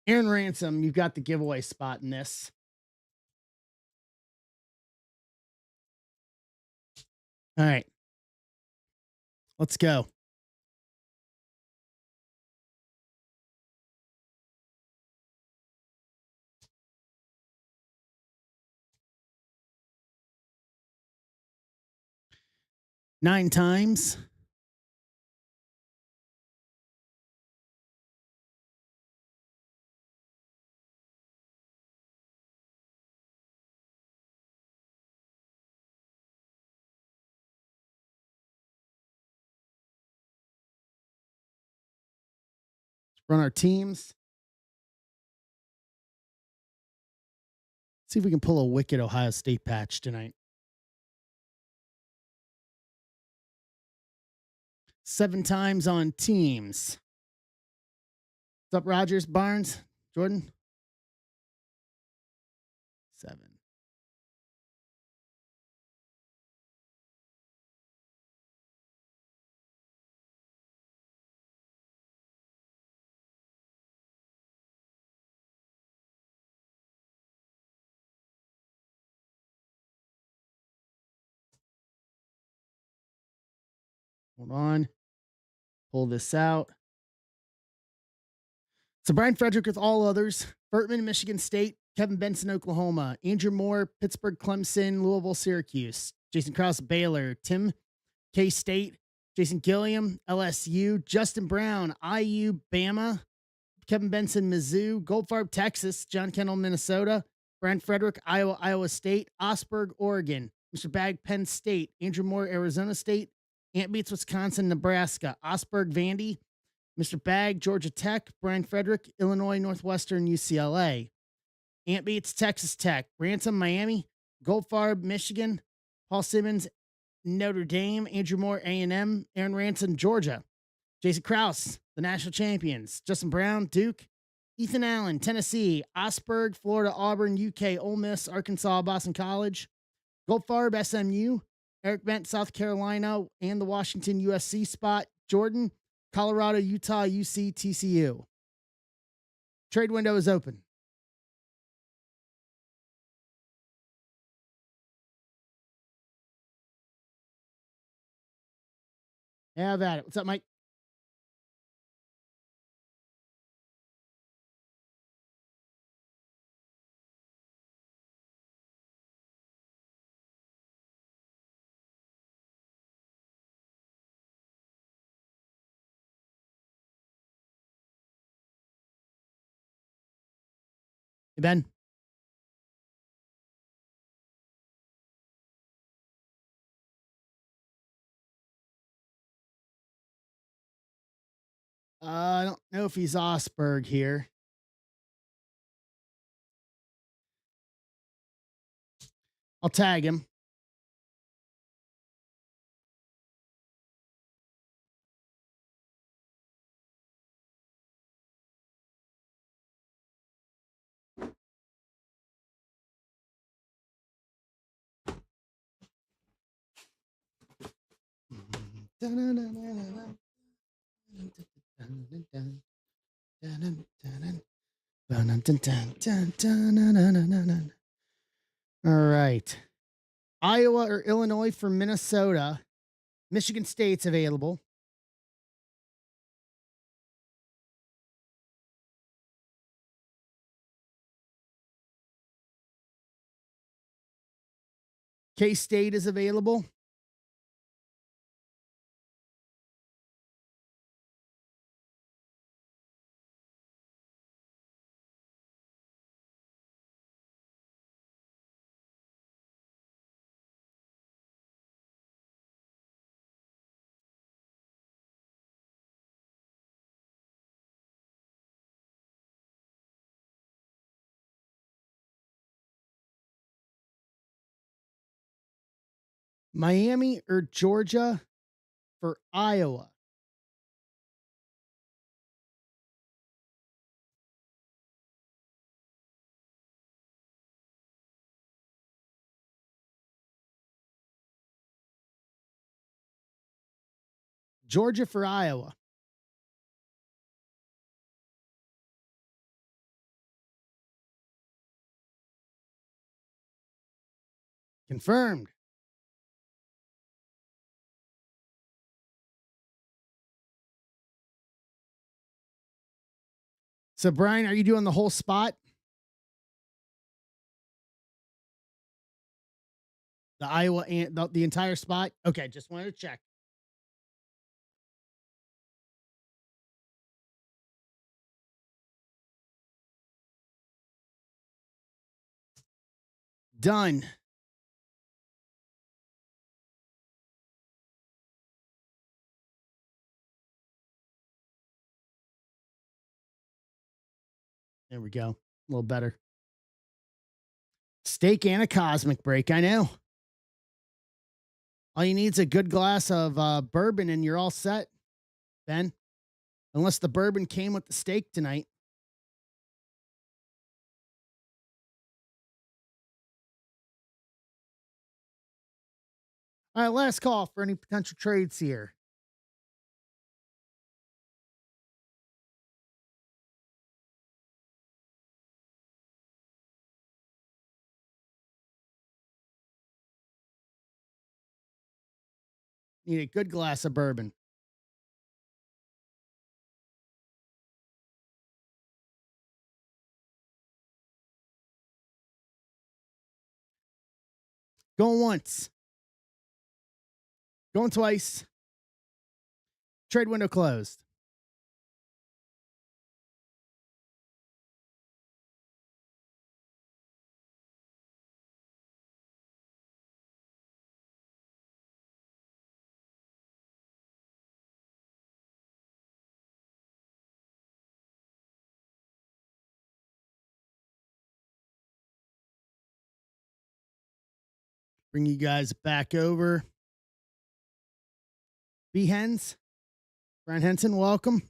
Aaron Ransom, you've got the giveaway spot in this. All right. Let's go. Nine times. Run our teams. See if we can pull a wicked Ohio State patch tonight. 7 times on teams. What's up, Rogers, Barnes, Jordan? 7. Hold on. Pull this out. So Brian Frederick with all others. Burtman, Michigan State. Kevin Benson, Oklahoma. Andrew Moore, Pittsburgh, Clemson, Louisville, Syracuse. Jason Krause, Baylor. Tim, K-State. Jason Gilliam, LSU. Justin Brown, IU, Bama. Kevin Benson, Mizzou. Goldfarb, Texas. John Kendall, Minnesota. Brian Frederick, Iowa, Iowa State. Osberg, Oregon. Mr. Bag, Penn State. Andrew Moore, Arizona State. Ant Beats, Wisconsin, Nebraska. Osberg, Vandy. Mr. Bag, Georgia Tech. Brian Frederick, Illinois, Northwestern, UCLA. Ant Beats, Texas Tech. Ransom, Miami. Goldfarb, Michigan. Paul Simmons, Notre Dame. Andrew Moore, A&M. Aaron Ransom, Georgia. Jason Krause, the national champions. Justin Brown, Duke. Ethan Allen, Tennessee. Osberg, Florida, Auburn, UK, Ole Miss, Arkansas, Boston College. Goldfarb, SMU. Eric Bent, South Carolina, and the Washington USC spot. Jordan, Colorado, Utah, UC, TCU. Trade window is open. Have at it. What's up, Mike? Hey, Ben. I don't know if he's Osberg here. I'll tag him. All right. Iowa or Illinois for Minnesota. Michigan State's available. K-State is available. Miami or Georgia for Iowa. Georgia for Iowa. Confirmed. So, Brian, are you doing the whole spot? The Iowa and the entire spot? Okay, just wanted to check. Done. There we go. A little better. Steak and a cosmic break. I know. All you need is a good glass of bourbon and you're all set, Ben. Unless the bourbon came with the steak tonight. All right, last call for any potential trades here. Need a good glass of bourbon. Going once. Going twice. Trade window closed. Bring you guys back over. B Hens. Brian Henson, welcome.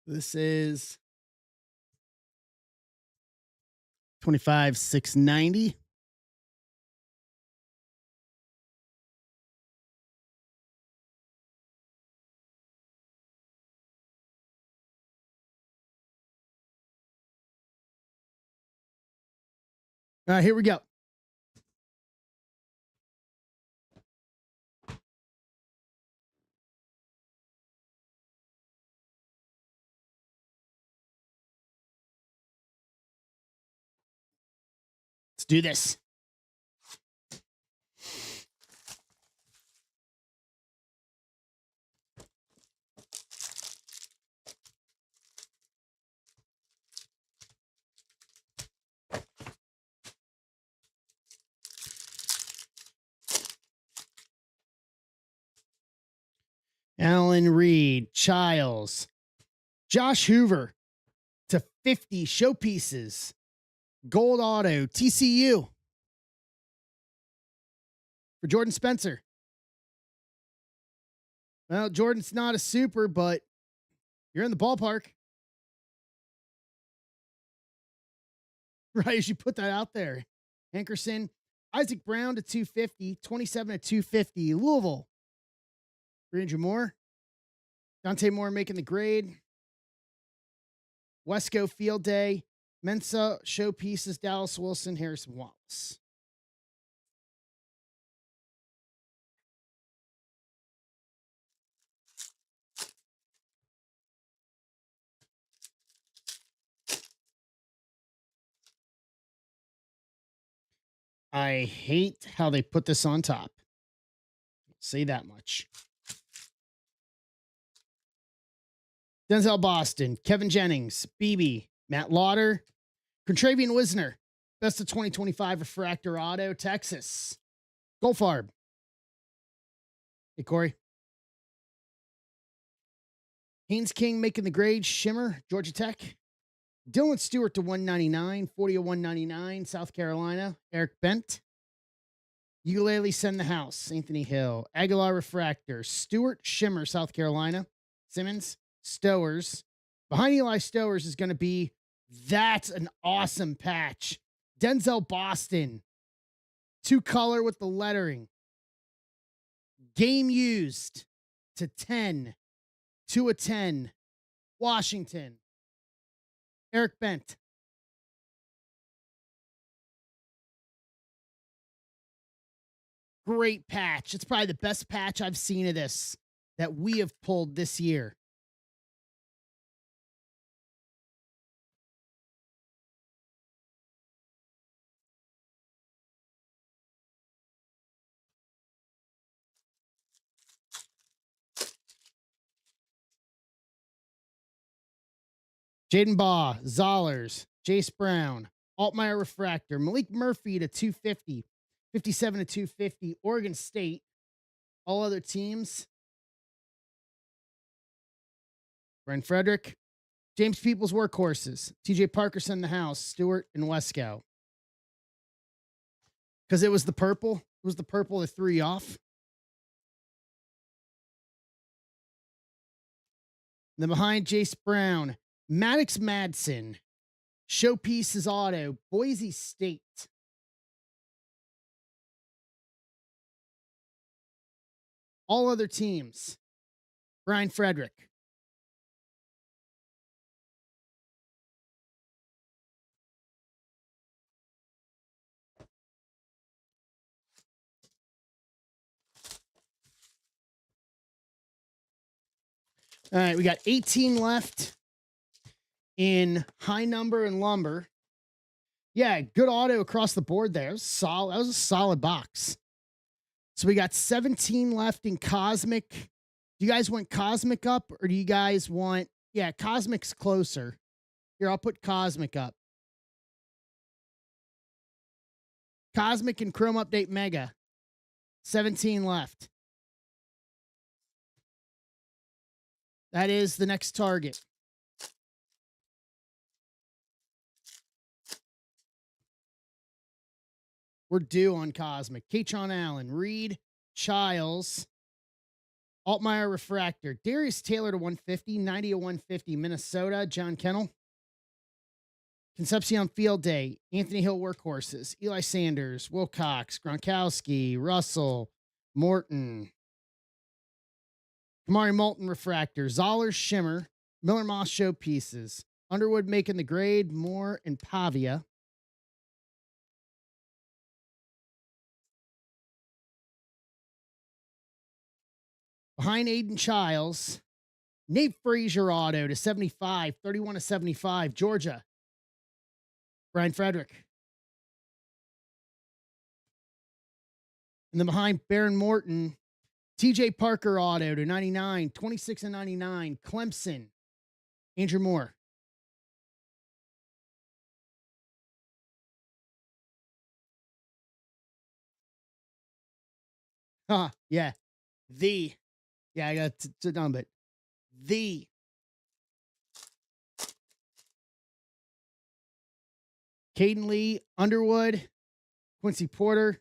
This is 25,690. All right, here we go. Let's do this. Alan Reed, Childs, Josh Hoover to 50 showpieces. Gold auto, TCU for Jordan Spencer. Well, Jordan's not a super, but you're in the ballpark. Right, as you put that out there. Hankerson, Isaac Brown to 250, 27 to 250. Louisville. Andrew Moore. Dante Moore making the grade. Wesco Field Day. Mensa showpieces. Dallas Wilson, Harrison Wallace. I hate how they put this on top. Say that much. Denzel Boston, Kevin Jennings, BB, Matt Lauder, Contravian Wisner, best of 2025 refractor auto, Texas. Goldfarb. Hey, Corey. Haynes King making the grade, Shimmer, Georgia Tech. Dylan Stewart to 199, 40 to 199, South Carolina. Eric Bent. Ukulele Send the House, Anthony Hill. Aguilar Refractor, Stewart, Shimmer, South Carolina. Simmons, Stowers. Behind Eli Stowers is going to be, that's an awesome patch. Denzel Boston, 2-color with the lettering. Game used to 10, 2 of 10. Washington. Eric Bent. Great patch. It's probably the best patch I've seen of this that we have pulled this year. Jaden Baugh, Zollers, Jace Brown, Altmaier Refractor, Malik Murphy to 250, 57 to 250, Oregon State. All other teams. Brent Frederick, James Peoples Workhorses, TJ Parker Send the House, Stewart and Wesco. Because it was the purple. It was the purple that threw you off. And then behind Jace Brown, Maddox Madsen, Showpieces Auto, Boise State. All other teams. Brian Frederick. All right, we got 18 left in high number and lumber. Yeah, good auto across the board there. That was a solid box. So we got 17 left in Cosmic. Do you guys want Cosmic up or do you guys want, yeah, Cosmic's closer. Here, I'll put Cosmic up. Cosmic and Chrome Update Mega. 17 left. That is the next target. We're due on Cosmic. Katron Allen, Reed, Childs, Altmaier Refractor, Darius Taylor to 150, 90 to 150, Minnesota, John Kennel. Concepcion Field Day, Anthony Hill Workhorses, Eli Sanders, Wilcox, Gronkowski, Russell, Morton. Kamari Moulton Refractor, Zollers Shimmer, Miller Moss Showpieces, Underwood making the grade, Moore and Pavia. Behind Aiden Childs, Nate Frazier Auto to 75, 31 to 75, Georgia. Brian Frederick. And then behind Baron Morton, TJ Parker Auto to 99, 26 and 99, Clemson. Andrew Moore. Yeah. Yeah, I got to dumb it. Caden Lee, Underwood, Quincy Porter,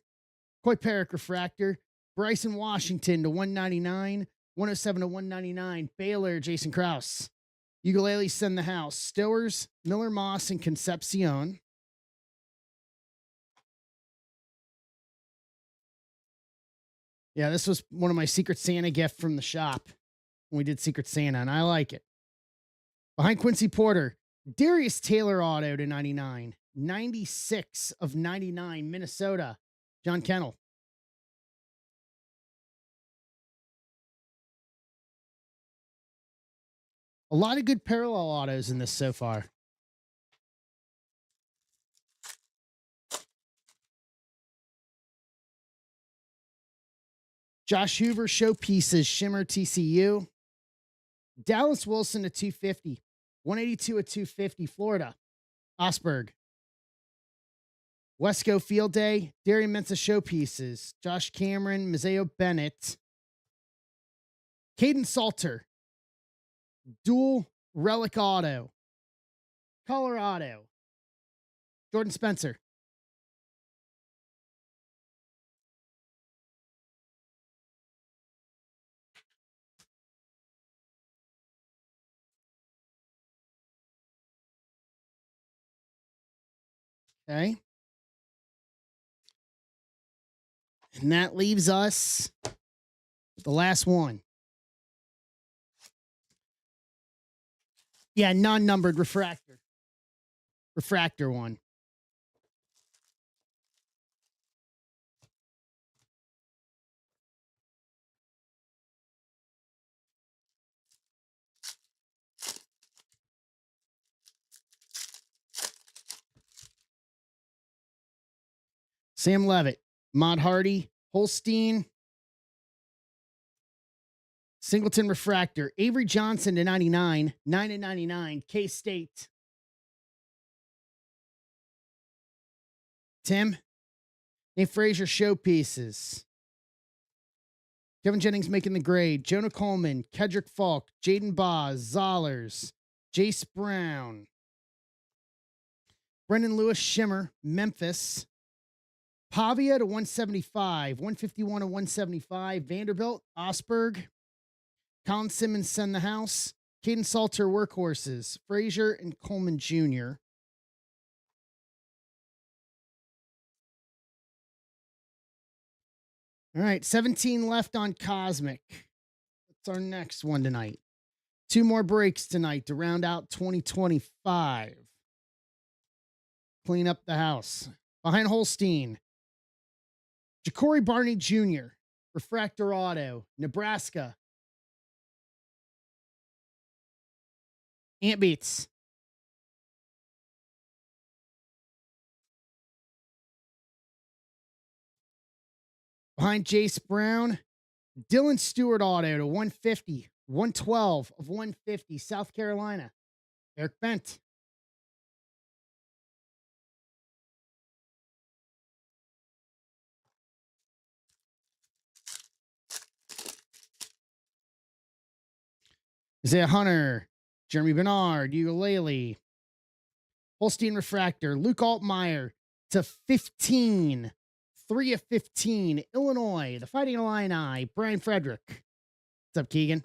Coy Perrick Refractor, Bryson Washington to 199, 107 to 199, Baylor, Jason Krause. Ukulele Send the House, Stowers, Miller Moss, and Concepcion. Yeah, this was one of my Secret Santa gift from the shop when we did Secret Santa, and I like it. Behind Quincy Porter, Darius Taylor Auto to 99, 96 of 99, Minnesota, John Kennel. A lot of good parallel autos in this so far. Josh Hoover showpieces Shimmer TCU. Dallas Wilson to 250. 182 at 250 Florida. Osberg. Wesco Field Day. Darian Mensah showpieces. Josh Cameron. Mazeo Bennett. Caden Salter. Dual Relic Auto. Colorado. Jordan Spencer. Okay. And that leaves us with the last one. Yeah, non-numbered refractor. Refractor one. Sam Levitt, Mod Hardy, Holstein, Singleton Refractor, Avery Johnson to 99, 9/99, K-State. Tim, Nate Frazier showpieces. Kevin Jennings making the grade. Jonah Coleman, Kedrick Falk, Jaden Boz, Zollers, Jace Brown. Brendan Lewis Shimmer, Memphis. Pavia to 175, 151 to 175. Vanderbilt, Osberg. Colin Simmons send the house. Caden Salter workhorses. Frazier and Coleman Jr. All right, 17 left on Cosmic. That's our next one tonight. 2 more breaks tonight to round out 2025. Clean up the house. Behind Holstein, Ja'Cory Barney Jr., Refractor Auto, Nebraska. Ant Beats. Behind Jace Brown, Dylan Stewart Auto to 150, 112 of 150, South Carolina. Eric Bent. Isaiah Hunter, Jeremy Bernard, Ukulele. Holstein Refractor, Luke Altmaier to 15. 3 of 15. Illinois, the Fighting Illini, Brian Frederick. What's up, Keegan?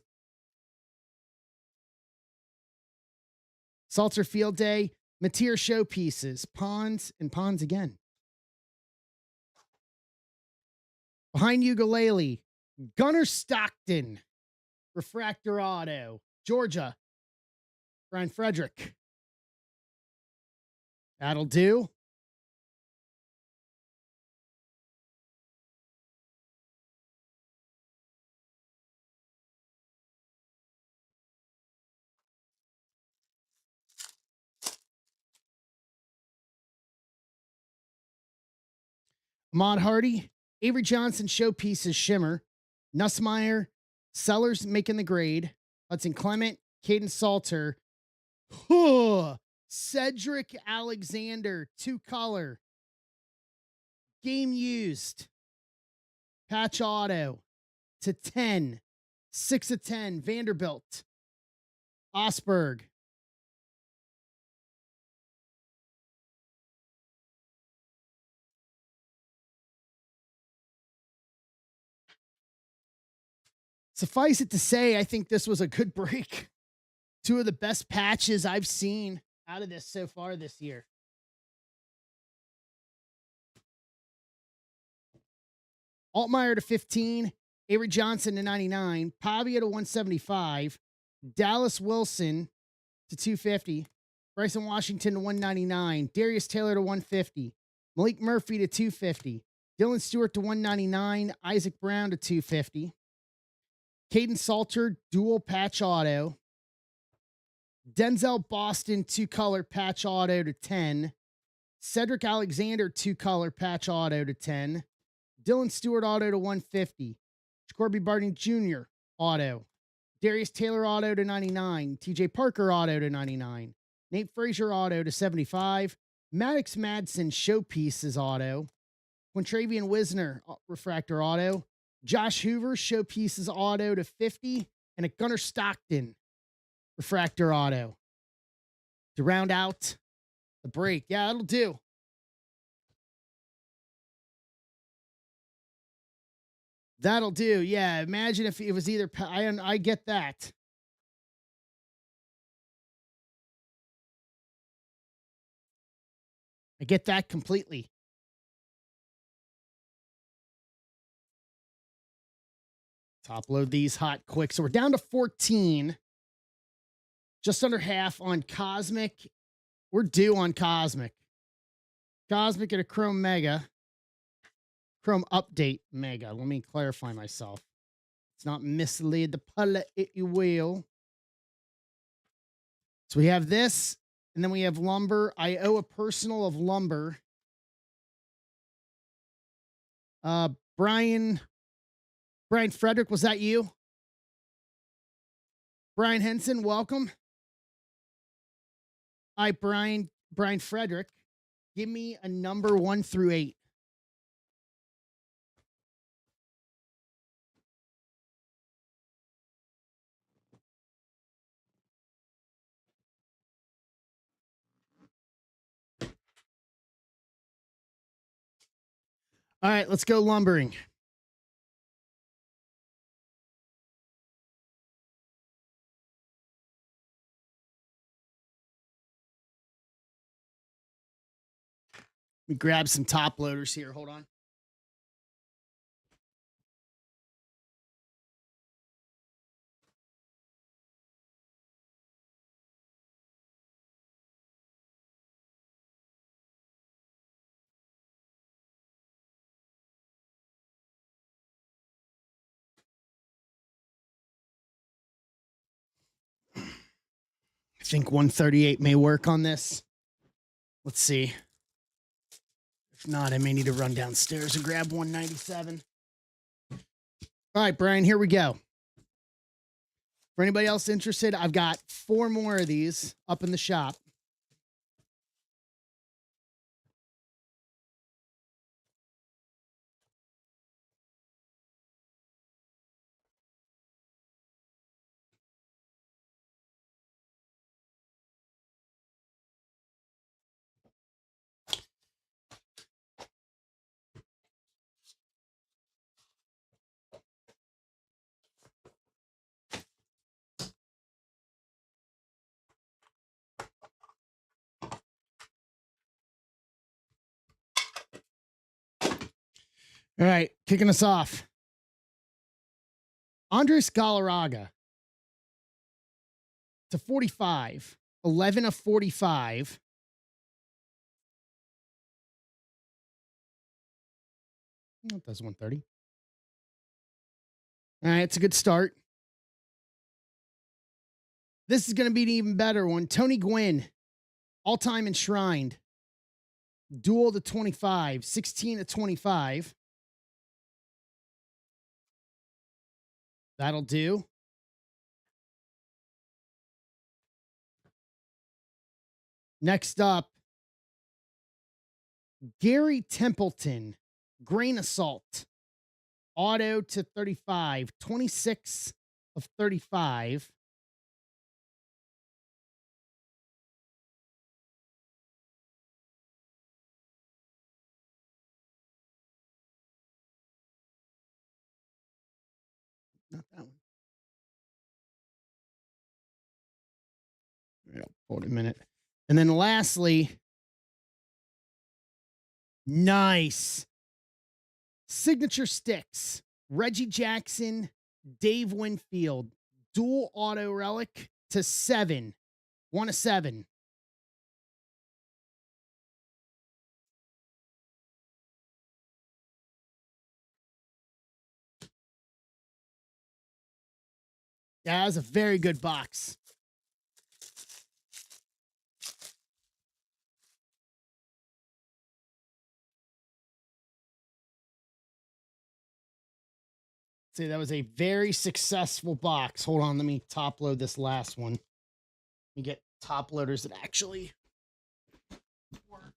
Salter Field Day, Mateer showpieces, Ponds and Ponds again. Behind Ukulele, Gunnar Stockton, Refractor Auto, Georgia, Brian Frederick. That'll do. Ahmad Hardy, Avery Johnson showpieces Shimmer, Nussmeier, Sellers making the grade, Hudson Clement, Caden Salter, Cedric Alexander, 2-color, game used, patch auto to 10, 6 of 10, Vanderbilt, Osberg. Suffice it to say, I think this was a good break. 2 of the best patches I've seen out of this so far this year. Altmaier to 15, Avery Johnson to 99, Pavia to 175, Dallas Wilson to 250, Bryson Washington to 199, Darius Taylor to 150, Malik Murphy to 250, Dylan Stewart to 199, Isaac Brown to 250, Caden Salter dual patch auto, Denzel Boston 2-color patch auto to 10, Cedric Alexander 2-color patch auto to 10, Dylan Stewart auto to 150, Corby Barton Jr. auto. Darius Taylor auto to 99. TJ Parker auto to 99. Nate Frazier auto to 75. Maddox Madsen showpieces auto. Quintravian Wisner refractor auto. Josh Hoover showpieces auto to 50. And a Gunnar Stockton refractor auto to round out the break. Yeah, that'll do. That'll do. Yeah, imagine if it was either. I get that. I get that completely. Top load these hot quick. So we're down to 14. Just under half on Cosmic. We're due on Cosmic. Cosmic and a Chrome Mega. Chrome Update Mega. Let me clarify myself. It's not mislead the public, if you will. So we have this, and then we have Lumber. I owe a personal of Lumber. Brian Frederick, was that you? Brian Henson, welcome. All right, Brian Frederick, give me a number 1 through 8. All right, let's go lumbering. Let me grab some top loaders here. Hold on. I think 138 may work on this. Let's see. If not, I may need to run downstairs and grab 197. All right, Brian, here we go. For anybody else interested, I've got 4 more of these up in the shop. All right, kicking us off. Andres Galarraga to 45. 11 of 45. That's 130. All right, it's a good start. This is going to be an even better one. Tony Gwynn, all-time enshrined. Dual to 25. 16 to 25. That'll do. Next up, Gary Templeton, Grain Assault, auto to 35, 26 of 35. Not that one. Hold a minute. And then lastly, nice signature sticks. Reggie Jackson, Dave Winfield, dual auto relic to 7. 1 of 7. Yeah, that was a very good box. Say that was a very successful box. Hold on, let me top load this last one. Let me get top loaders that actually work.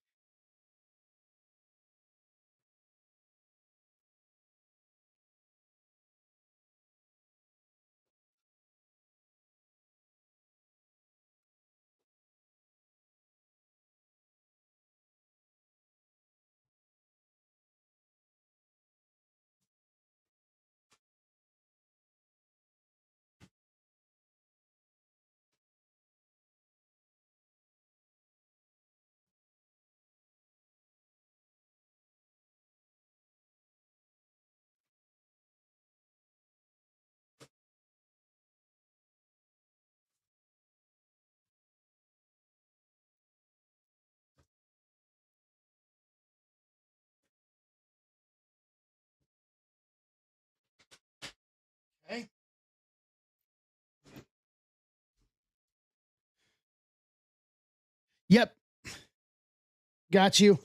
Okay. Yep. Got you.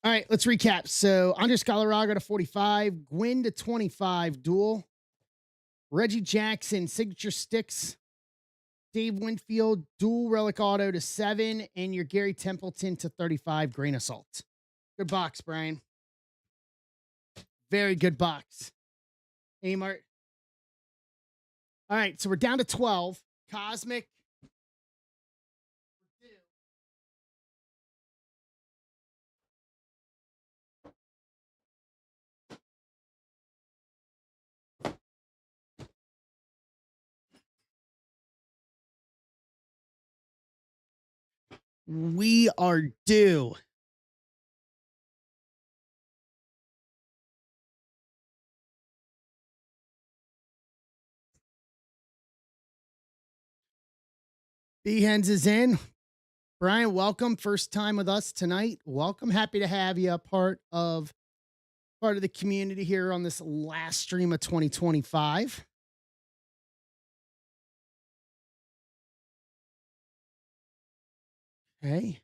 All right, let's recap. So Andres Galarraga to 45, Gwyn to 25 dual, Reggie Jackson signature sticks, Dave Winfield dual relic auto to 7, and your Gary Templeton to 35 grain of salt. Good box, Brian. Very good box. Hey, Mart. All right, so we're down to 12. Cosmic. We are due. B-Hens is in. Brian, welcome. First time with us tonight. Welcome. Happy to have you a part of the community here on this last stream of 2025. Okay.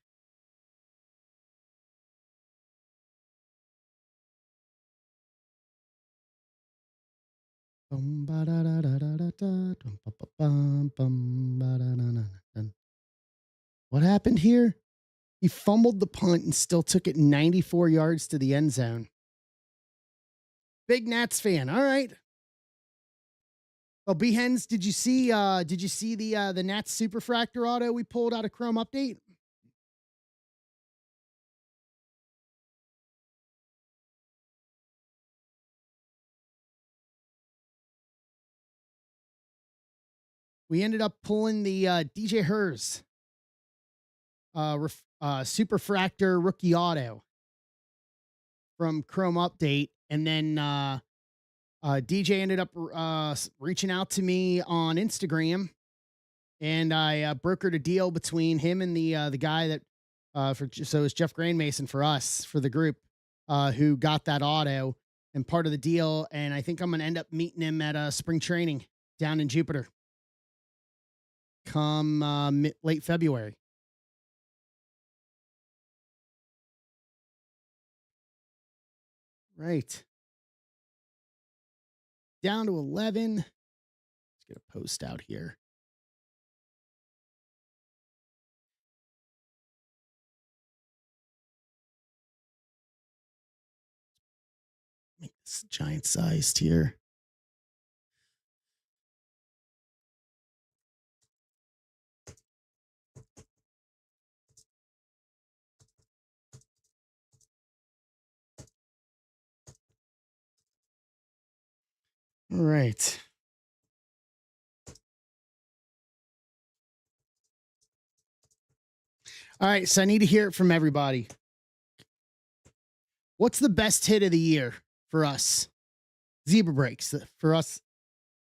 What happened here? He fumbled the punt and still took it 94 yards to the end zone. Big Nats fan. All right. Well, B-Hens, did you see the Nats Superfractor auto we pulled out of Chrome Update? We ended up pulling the DJ Hers Superfractor rookie auto from Chrome Update, and then DJ ended up reaching out to me on Instagram, and I brokered a deal between him and the guy that so it's Jeff Grandmason for us for the group who got that auto and part of the deal, and I think I'm gonna end up meeting him at spring training down in Jupiter come late February. Right. Down to 11. Let's get a post out here. Make this giant sized here. All right. All right, so I need to hear it from everybody. What's the best hit of the year for us? Zebra breaks for us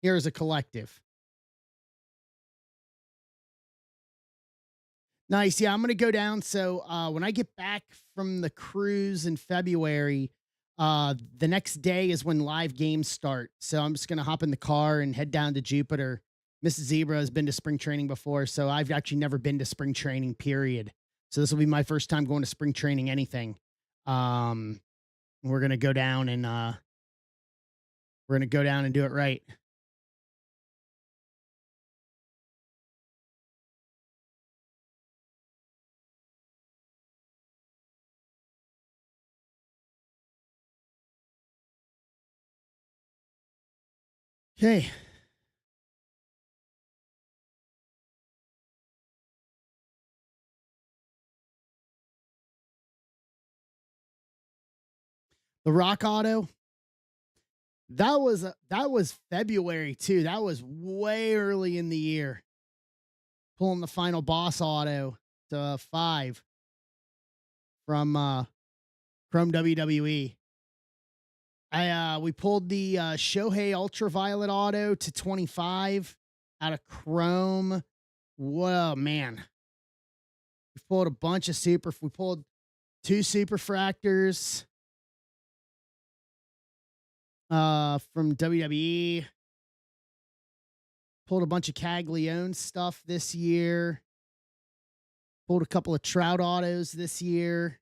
here as a collective. Nice. Yeah, I'm going to go down. So when I get back from the cruise in February, the next day is when live games start. So I'm just going to hop in the car and head down to Jupiter. Mrs. Zebra has been to spring training before, so I've actually never been to spring training, period. So this will be my first time going to spring training anything. We're going to go down and We're going to go down and do it right. Okay. The Rock Auto. That was February too. That was way early in the year. Pulling the final boss auto to 5 from Chrome WWE. We pulled the Shohei Ultraviolet auto to 25 out of Chrome. Whoa, man. We pulled a bunch of we pulled 2 super fractors from WWE. Pulled a bunch of Caglione stuff this year. Pulled a couple of Trout autos this year.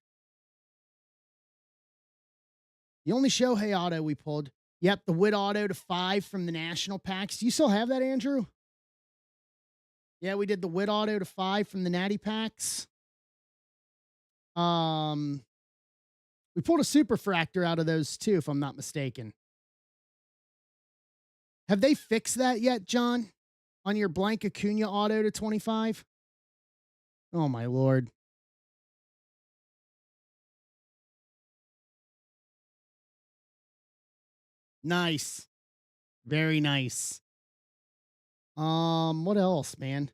The only Shohei auto we pulled. Yep, the Wood auto to 5 from the national packs. Do you still have that, Andrew? Yeah, we did the Wood auto to 5 from the natty packs. We pulled a super fractor out of those too, if I'm not mistaken. Have they fixed that yet, John? On your blank Acuna auto to 25? Oh my lord. Nice. Very nice. What else, man?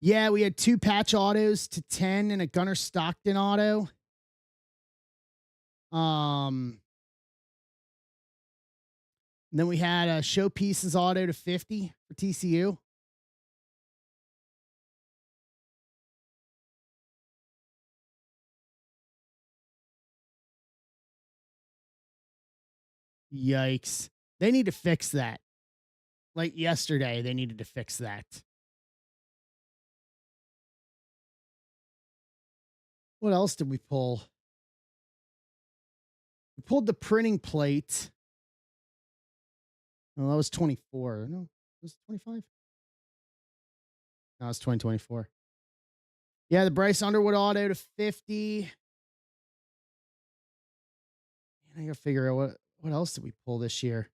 Yeah, we had 2 patch autos to 10 and a Gunnar Stockton auto. Then we had a Showpieces auto to 50 for TCU. Yikes. They need to fix that. Like yesterday, they needed to fix that. What else did we pull? We pulled the printing plate. Oh, that was 24. No, was it 25? No, it was 2024. Yeah, the Bryce Underwood auto to 50. Man, I gotta figure out what else did we pull this year?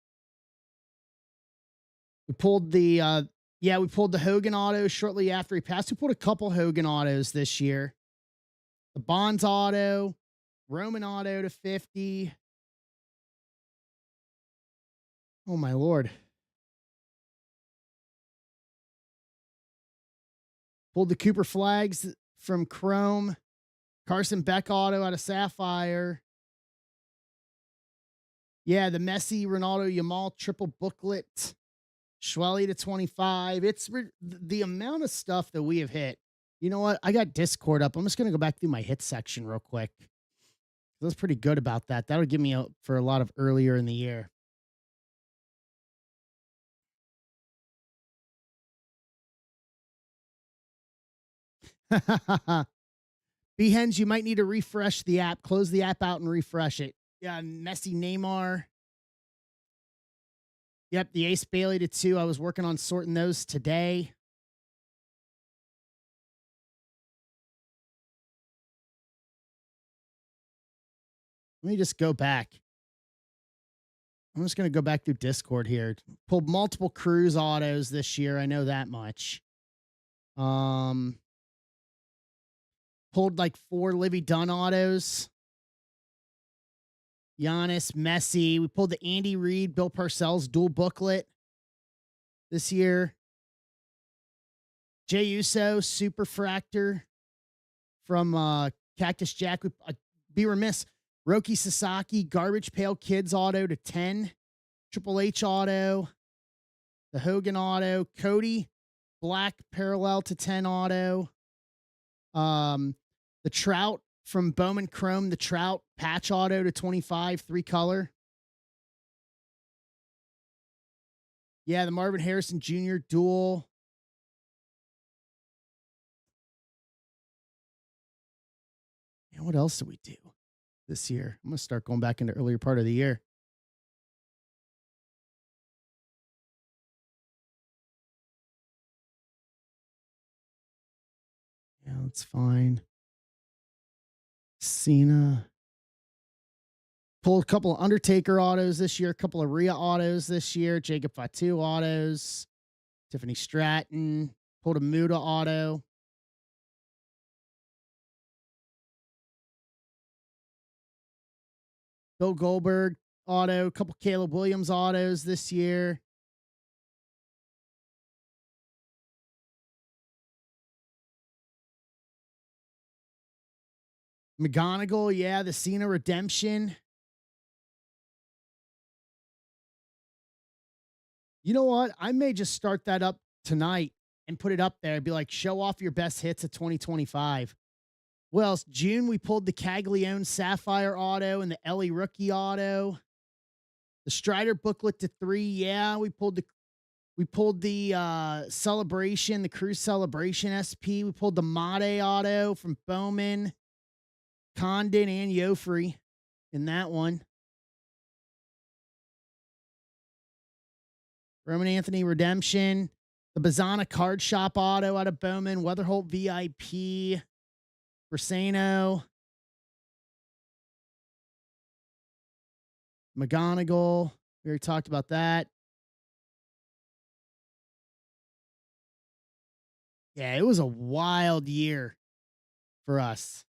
We pulled the we pulled the Hogan auto shortly after he passed. We pulled a couple Hogan autos this year. The Bonds auto, Roman auto to 50. Oh my lord. Pulled the Cooper Flags from Chrome. Carson Beck auto out of Sapphire. Yeah, the Messi Ronaldo Yamal triple booklet. Schwelly to 25. It's the amount of stuff that we have hit. You know what? I got Discord up. I'm just going to go back through my hit section real quick. I was pretty good about that. That'll give me for a lot of earlier in the year. Behens, you might need to refresh the app. Close the app out and refresh it. Yeah, Messi Neymar. Yep, the Ace Bailey to 2. I was working on sorting those today. Let me just go back. I'm just going to go back through Discord here. Pulled multiple Cruise autos this year. I know that much. Pulled like 4 Livy Dunn autos. Giannis, Messi. We pulled the Andy Reid, Bill Parcells dual booklet this year. Jay Uso, Super Fractor from Cactus Jack. I'd be remiss. Roki Sasaki, Garbage Pail Kids auto to 10. Triple H auto. The Hogan auto. Cody, Black Parallel to 10 auto. The Trout from Bowman Chrome, the Trout patch auto to 25, 3 color. Yeah, the Marvin Harrison Jr. dual. And what else did we do? this year. I'm going to start going back into earlier part of the year. Yeah, that's fine. Cena. Pulled a couple of Undertaker autos this year, a couple of Rhea autos this year, Jacob Fatu autos, Tiffany Stratton. Pulled a Muda auto. Bill Goldberg auto, a couple Caleb Williams autos this year. McGonagall, yeah, the Cena redemption. You know what? I may just start that up tonight and put it up there. Be like, show off your best hits of 2025. Well, June, we pulled the Caglione Sapphire auto and the Ellie rookie auto. The Strider booklet to 3. Yeah, we pulled the celebration, the Cruise Celebration SP. We pulled the Mate auto from Bowman, Condon, and Joffrey in that one. Roman Anthony redemption. The Bazana card shop auto out of Bowman. Weatherholt VIP. Briseno. McGonagall. We already talked about that. Yeah, it was a wild year for us.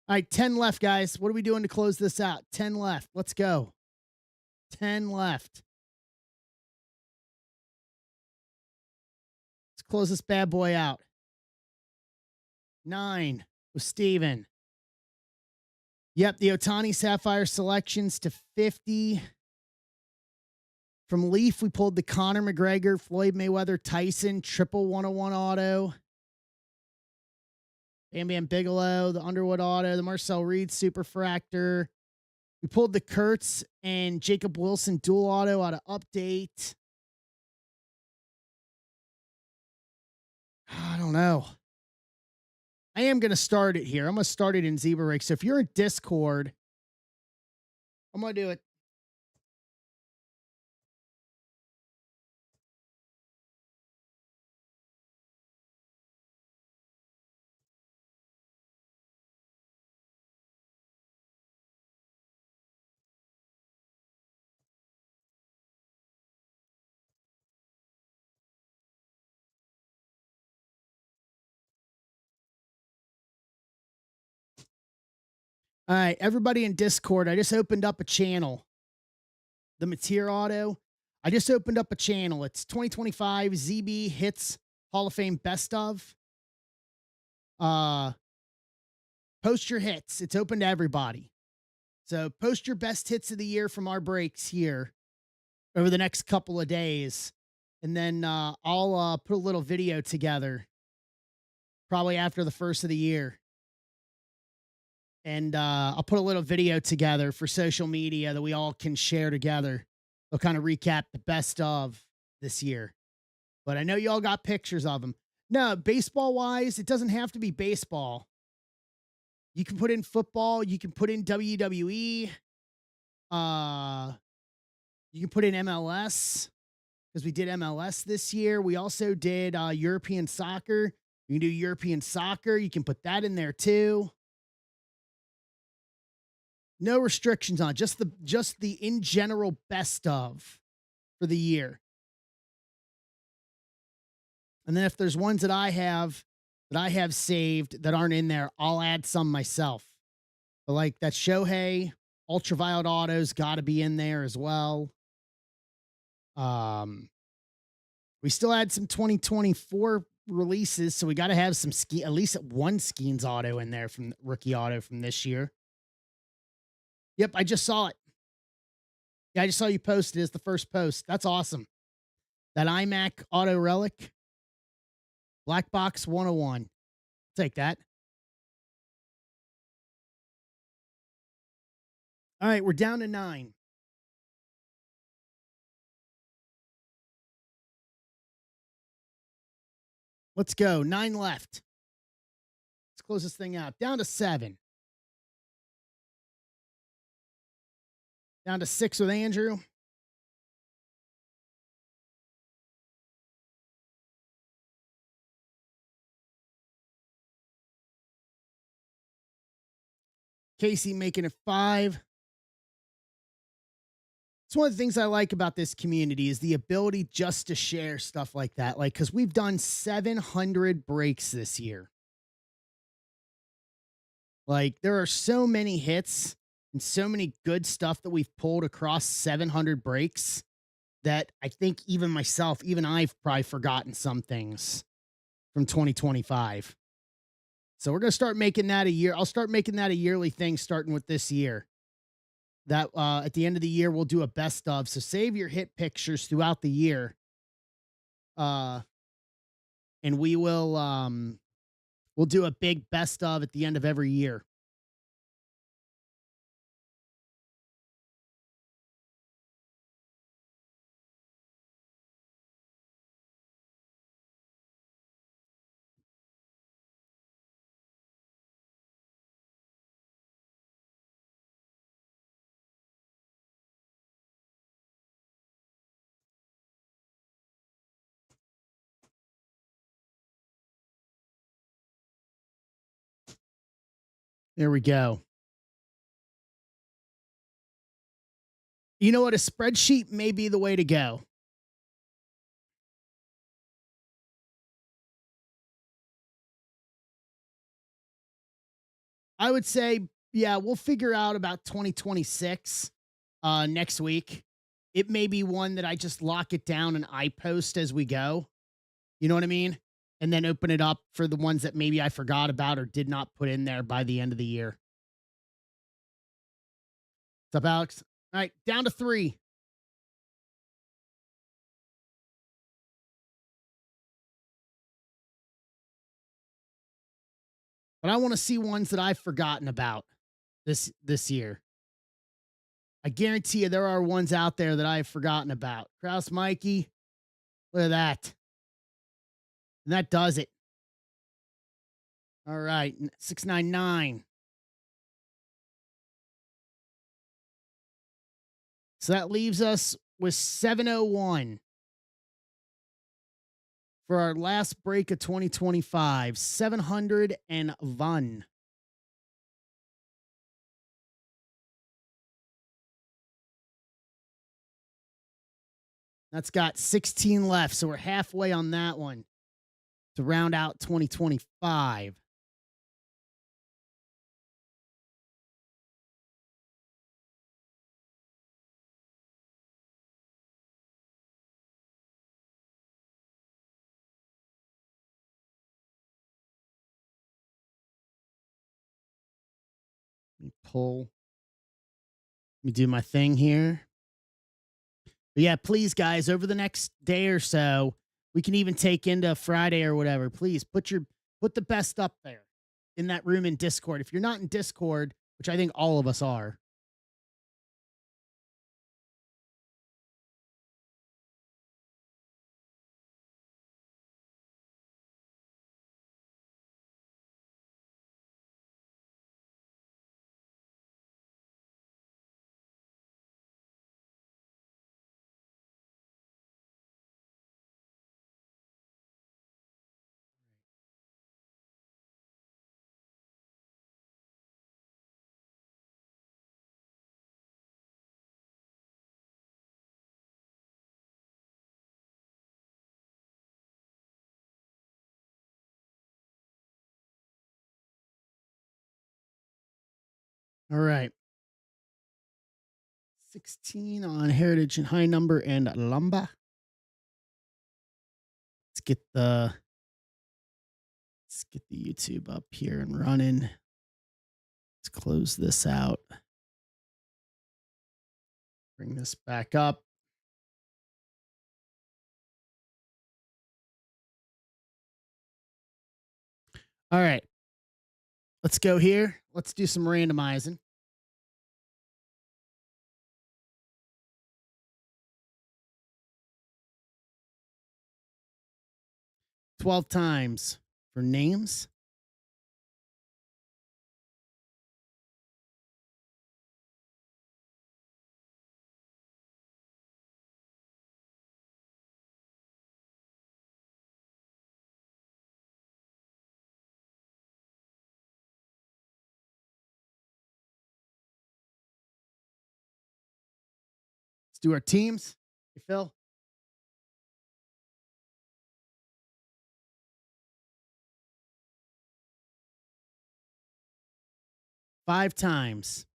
All right, 10 left, guys. What are we doing to close this out? 10 left. Let's go. 10 left. Let's close this bad boy out. 9 with Steven. Yep, the Otani Sapphire selections to 50. From Leaf, we pulled the Conor McGregor, Floyd Mayweather, Tyson, triple 101 auto. Bam Bam Bigelow, the Underwood auto, the Marcel Reed Superfractor. We pulled the Kurtz and Jacob Wilson dual auto out of Update. I don't know. I am going to start it here. I'm going to start it in Zebra Rig. So if you're in Discord, I'm going to do it. All right, everybody in Discord, I just opened up a channel. The Mateer Auto. I just opened up a channel. It's 2025 ZB Hits Hall of Fame Best of. Post your hits. It's open to everybody. So post your best hits of the year from our breaks here over the next couple of days. And then I'll put a little video together probably after the first of the year. And I'll put a little video together for social media that we all can share together. They'll kind of recap the best of this year. But I know you all got pictures of them. No, baseball wise, it doesn't have to be baseball. You can put in football. You can put in WWE. You can put in MLS because we did MLS this year. We also did European soccer. You can do European soccer. You can put that in there too. No restrictions on just the in general best of for the year. And then if there's ones that I have saved that aren't in there, I'll add some myself. But like that Shohei Ultraviolet Autos got to be in there as well. We still had some 2024 releases, so we got to have some at least one Skeens auto in there from rookie auto from this year. Yep, I just saw it. Yeah, I just saw you post it as the first post. That's awesome. That iMac Auto Relic. Black Box 101. Take that. All right, we're down to 9. Let's go. 9 left. Let's close this thing out. Down to 7. Down to 6 with Andrew. Casey making it 5. It's one of the things I like about this community is the ability just to share stuff like that. Like, because we've done 700 breaks this year. Like, there are so many hits and so many good stuff that we've pulled across 700 breaks that I think even myself, even I've probably forgotten some things from 2025. So we're going to start making that a year. I'll start making that a yearly thing starting with this year. That at the end of the year, we'll do a best of. So save your hit pictures throughout the year. Uh, and we'll do a big best of at the end of every year. There we go. You know what? A spreadsheet may be the way to go. I would say, yeah, we'll figure out about 2026 next week. It may be one that I just lock it down and I post as we go. You know what I mean? And then open it up for the ones that maybe I forgot about or did not put in there by the end of the year. What's up, Alex? All right, down to 3. But I want to see ones that I've forgotten about this year. I guarantee you there are ones out there that I've forgotten about. Kraus Mikey, look at that. And that does it. All right, 699. So that leaves us with 701 for our last break of 2025. 701. That's got 16 left. So we're halfway on that one to round out 2025. Let me pull. Let me do my thing here. But yeah, please, guys, over the next day or so, we can even take into Friday or whatever. Please put the best up there in that room in Discord. If you're not in Discord, which I think all of us are, all right. 16 on Heritage and High Number and Lumba. Let's get the YouTube up here and running. Let's close this out. Bring this back up. All right. Let's go here. Let's do some randomizing. 12 times for names. do our teams. Hey, Phil. 5 times.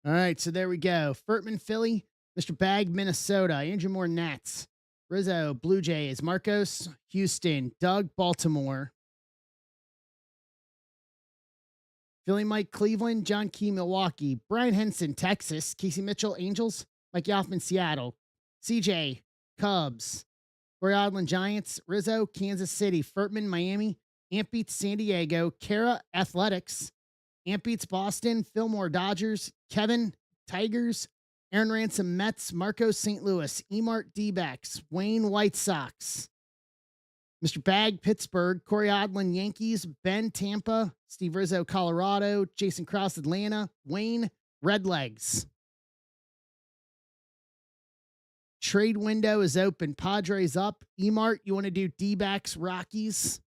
All right, so there we go. Furtman, Philly. Mr. Bag, Minnesota. Andrew Moore, Nats. Rizzo, Blue Jays. Marcos, Houston. Doug, Baltimore. Philly, Mike, Cleveland. John Key, Milwaukee. Brian Henson, Texas. Casey Mitchell, Angels. Mike Yoffman, Seattle. CJ, Cubs. Corey Odlin, Giants. Rizzo, Kansas City. Furtman, Miami. Amp beats San Diego. Kara, Athletics. Amp beats Boston. Fillmore, Dodgers. Kevin, Tigers. Aaron Ransom, Mets. Marcos, St. Louis. Emart, D-backs. Wayne, White Sox. Mr. Bag, Pittsburgh. Corey Odlin, Yankees. Ben, Tampa. Steve Rizzo, Colorado. Jason Krause, Atlanta. Wayne, Redlegs. Trade window is open. Padres up. Emart, you want to do D-backs, Rockies?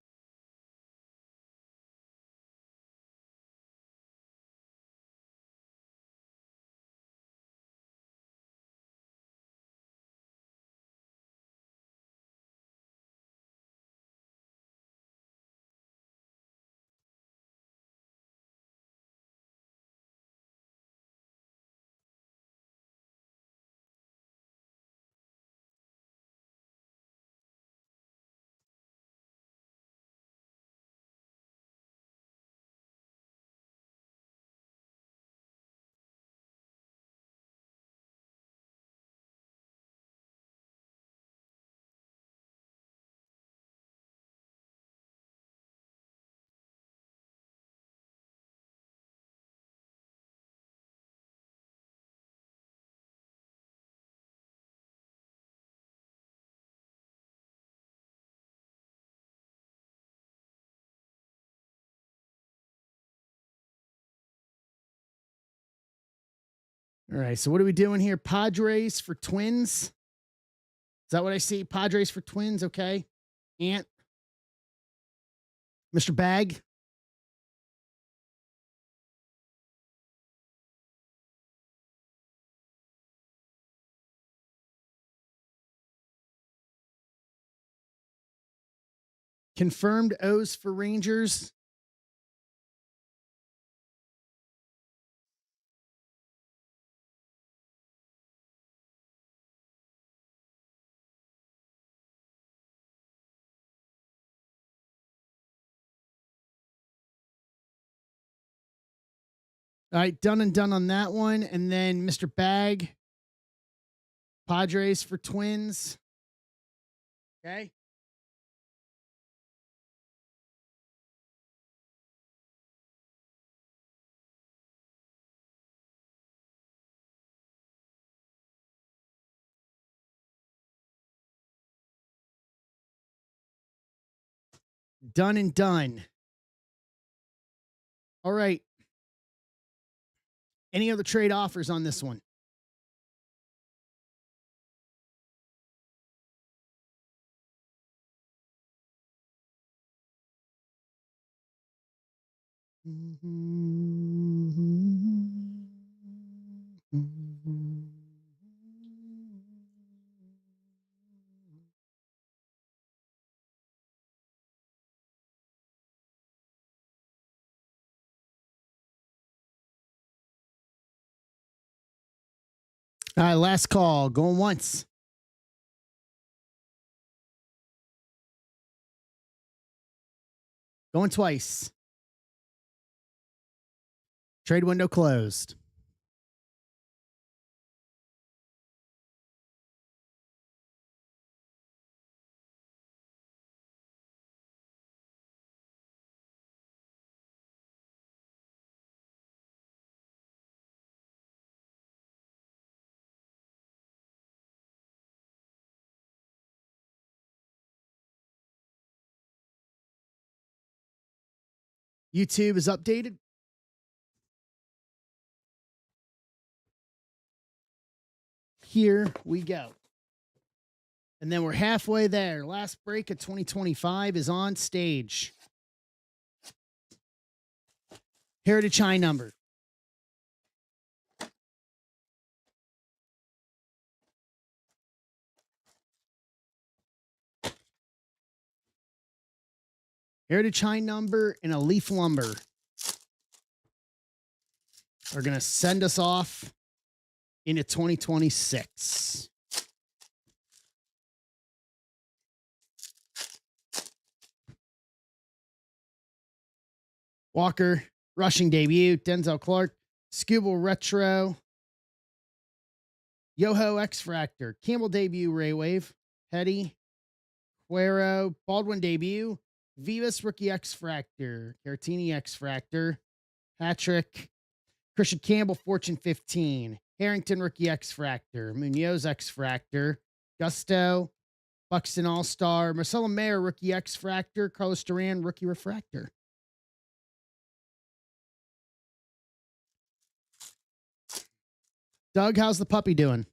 All right, so what are we doing here? Padres for Twins. Is that what I see? Padres for Twins, okay. Ant. Mr. Bag. Confirmed O's for Rangers. All right, done and done on that one. And then Mr. Bag. Padres for Twins. Okay. Done and done. All right. Any other trade offers on this one? All right, last call. Going once. Going twice. Trade window closed. YouTube is updated. Here we go. And then we're halfway there. Last break of 2025 is on stage. Heritage high number. Heritage high number and a leaf lumber are going to send us off into 2026. Walker, rushing debut, Denzel Clark, Scooble Retro, Yoho X Fractor, Campbell debut, Ray Wave, Petty, Cuero, Baldwin debut, Vivas rookie X Fractor, Caratini X Fractor, Patrick, Christian Campbell Fortune 15, Harrington rookie X Fractor, Munoz X Fractor, Gusto, Buxton All Star, Marcelo Mayer rookie X Fractor, Carlos Duran rookie Refractor. Doug, how's the puppy doing?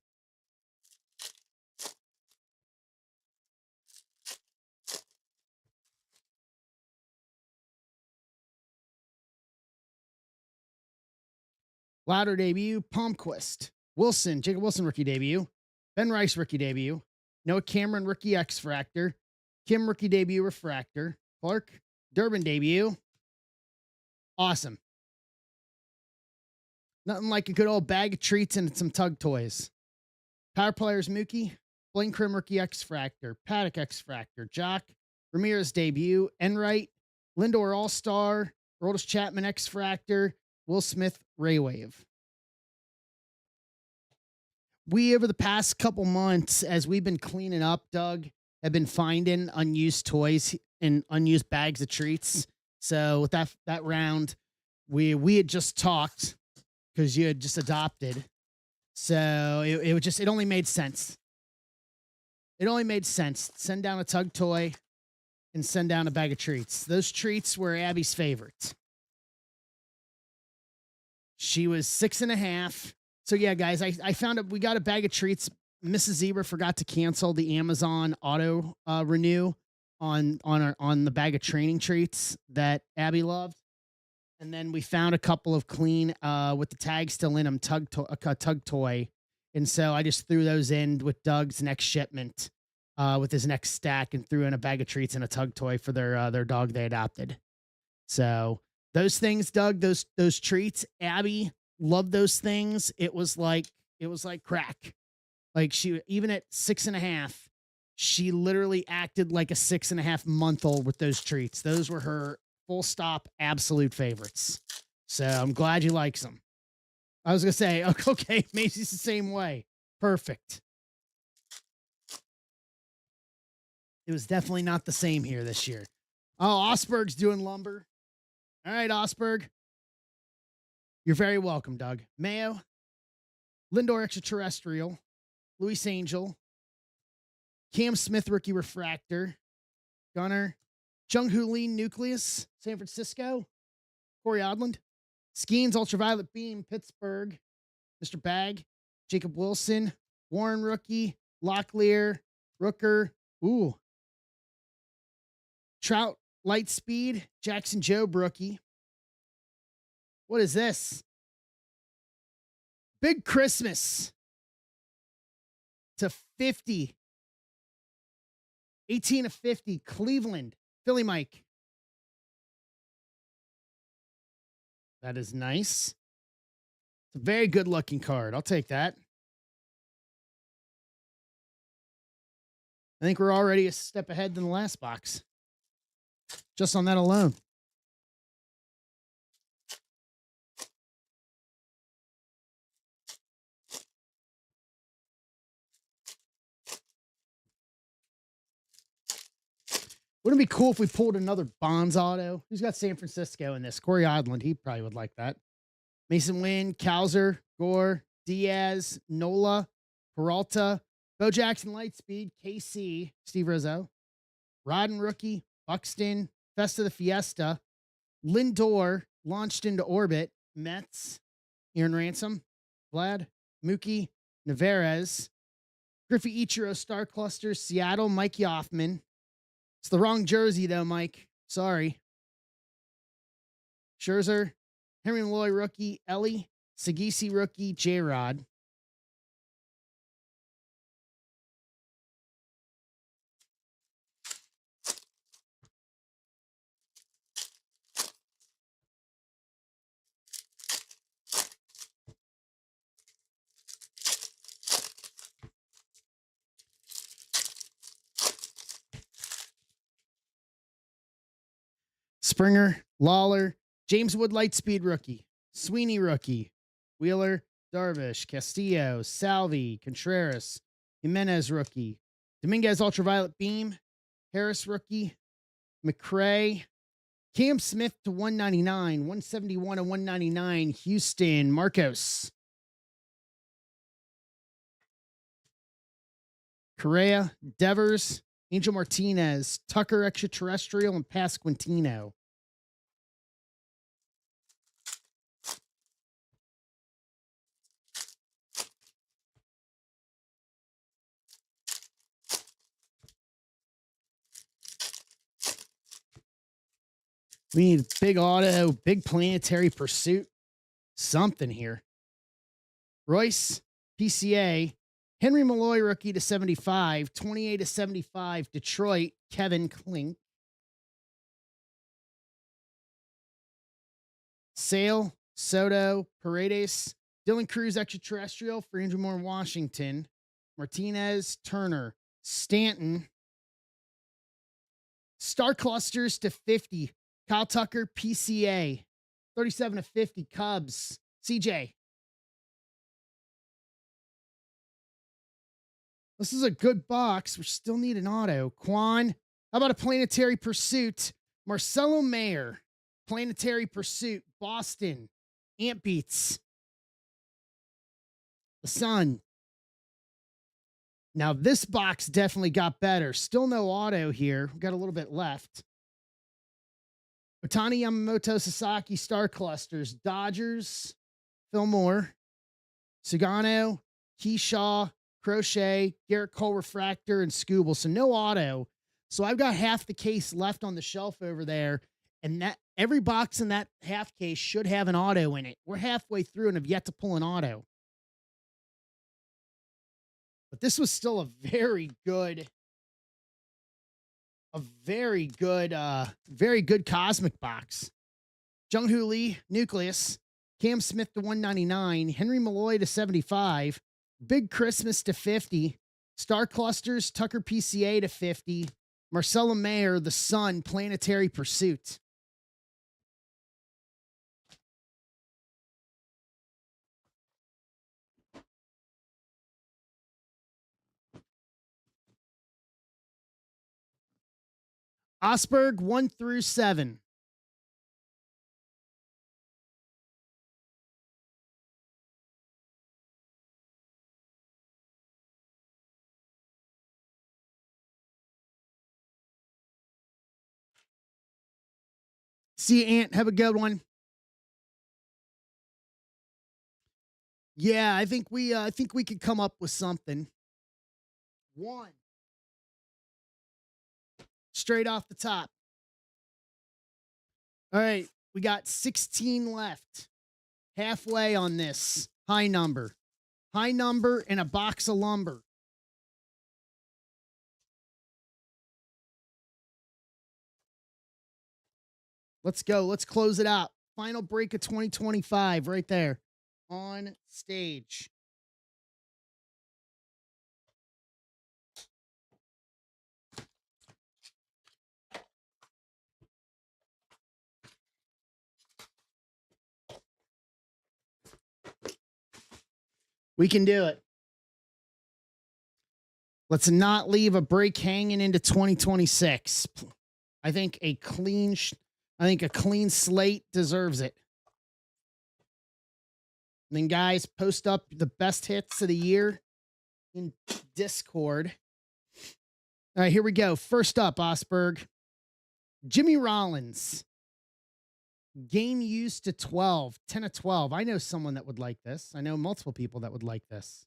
Louder debut, Palmquist. Wilson, Jacob Wilson rookie debut. Ben Rice rookie debut. Noah Cameron rookie X Fractor. Kim rookie debut, Refractor. Clark, Durbin debut. Awesome. Nothing like a good old bag of treats and some tug toys. Power players, Mookie. Blaine Krim rookie X Fractor. Paddock X Fractor. Jock, Ramirez debut. Enright, Lindor All Star. Roldis Chapman X Fractor. Will Smith Ray Wave. We, over the past couple months, as we've been cleaning up, Doug, have been finding unused toys and unused bags of treats. So with that round, we had just talked because you had just adopted. So it only made sense. It only made sense. Send down a tug toy and send down a bag of treats. Those treats were Abby's favorites. She was 6.5. So yeah, guys, I found we got a bag of treats. Mrs. Zebra forgot to cancel the Amazon auto renew on the bag of training treats that Abby loved. And then we found a couple of clean with the tag still in them tug toy. And so I just threw those in with Doug's next shipment with his next stack and threw in a bag of treats and a tug toy for their dog they adopted. So those things, Doug, those treats, Abby loved those things. It was like crack. Like she, even at 6.5, she literally acted like a 6.5-month-old with those treats. Those were her full stop absolute favorites. So I'm glad you likes them. I was gonna say, okay, Macy's the same way. Perfect. It was definitely not the same here this year. Oh, Osberg's doing lumber. All right, Osberg. You're very welcome, Doug. Mayo, Lindor Extraterrestrial, Luis Angel, Cam Smith Rookie Refractor, Gunner, Jung Hoo Lee Nucleus, San Francisco, Corey Odland, Skeens Ultraviolet Beam, Pittsburgh, Mr. Bag, Jacob Wilson, Warren Rookie, Locklear, Rooker, Trout Light Speed, Jackson Joe Brookie. What is this? Big Christmas to 50. 18 of 50. Cleveland. Philly Mike. That is nice. It's a very good looking card. I'll take that. I think we're already a step ahead than the last box. Just on that alone. Wouldn't it be cool if we pulled another Bonds auto? Who's got San Francisco in this? Corey Odland. He probably would like that. Mason Wynn, Kowser, Gore, Diaz, Nola, Peralta, Bo Jackson, Lightspeed, KC, Steve Rizzo, Rodden Rookie, Buxton, Festa the Fiesta, Lindor, launched into orbit, Mets, Aaron Ransom, Vlad, Mookie, Nevarez. Griffey Ichiro, Star Clusters, Seattle, Mike Yoffman. It's the wrong jersey, though, Mike. Sorry. Scherzer, Henry Malloy, rookie, Ellie, Sagisi, rookie, J-Rod. Springer, Lawler, James Wood, Lightspeed, rookie, Sweeney, rookie, Wheeler, Darvish, Castillo, Salvi, Contreras, Jimenez, rookie, Dominguez, Ultraviolet Beam, Harris, rookie, McRae, Cam Smith to 199, 171 and 199, Houston, Marcos, Correa, Devers, Angel Martinez, Tucker, Extraterrestrial, and Pasquantino. We need big auto, big planetary pursuit, something here. Royce, PCA, Henry Malloy, rookie to 75, 28 to 75, Detroit, Kevin Klink. Sale, Soto, Paredes, Dylan Cruz, Extraterrestrial for Andrew Moore, Washington, Martinez, Turner, Stanton, Star Clusters to 50, Kyle Tucker, PCA, 37 to 50, Cubs, CJ. This is a good box. We still need an auto. Quan, how about a planetary pursuit? Marcelo Mayer, planetary pursuit, Boston, Ant Beats, the Sun. Now, this box definitely got better. Still no auto here. We've got a little bit left. Otani, Yamamoto, Sasaki, Star Clusters, Dodgers, Fillmore, Sugano, Keyshaw, Crochet, Garrett Cole, Refractor, and Scooble. So no auto. So I've got half the case left on the shelf over there. And that every box in that half case should have an auto in it. We're halfway through and have yet to pull an auto. But this was still a very good cosmic box. Jung-Hoo Lee, Nucleus, Cam Smith to 199, Henry Malloy to 75, Big Christmas to 50, Star Clusters, Tucker PCA to 50, Marcelo Mayer, the Sun, Planetary Pursuit. Osberg, 1 through 7. See you, Ant. Have a good one. Yeah, I think we could come up with something. One. Straight off the top. All right, we got 16 left. Halfway on this high number. High number and a box of lumber. Let's go. Let's close it out. Final break of 2025 right there on stage. We can do it. Let's not leave a break hanging into 2026. I think a clean slate deserves it. And then, guys, post up the best hits of the year in Discord. All right, here we go. First up, Osberg. Jimmy Rollins. Game used to 12, 10 of 12. I know someone that would like this. I know multiple people that would like this.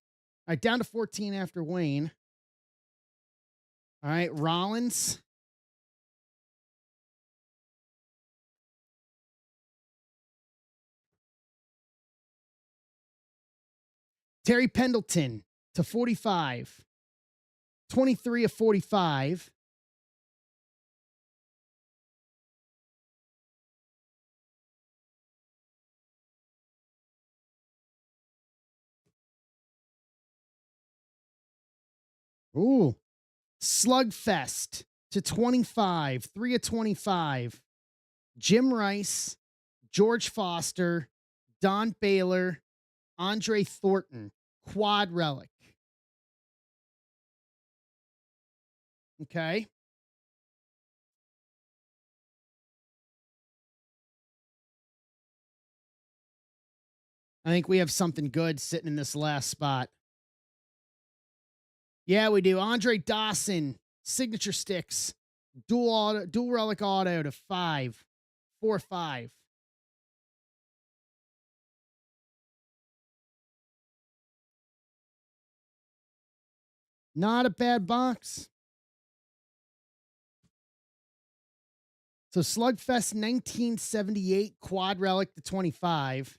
All right, down to 14 after Wayne. All right, Rollins. Terry Pendleton to 45. 23 of 45. Ooh. Slugfest to 25. 3 of 25. Jim Rice, George Foster, Don Baylor, Andre Thornton, quad relic. Okay. I think we have something good sitting in this last spot. Yeah, we do. Andre Dawson, signature sticks, dual relic auto to 5. 4-5. Not a bad box. So Slugfest 1978 quad relic to 25,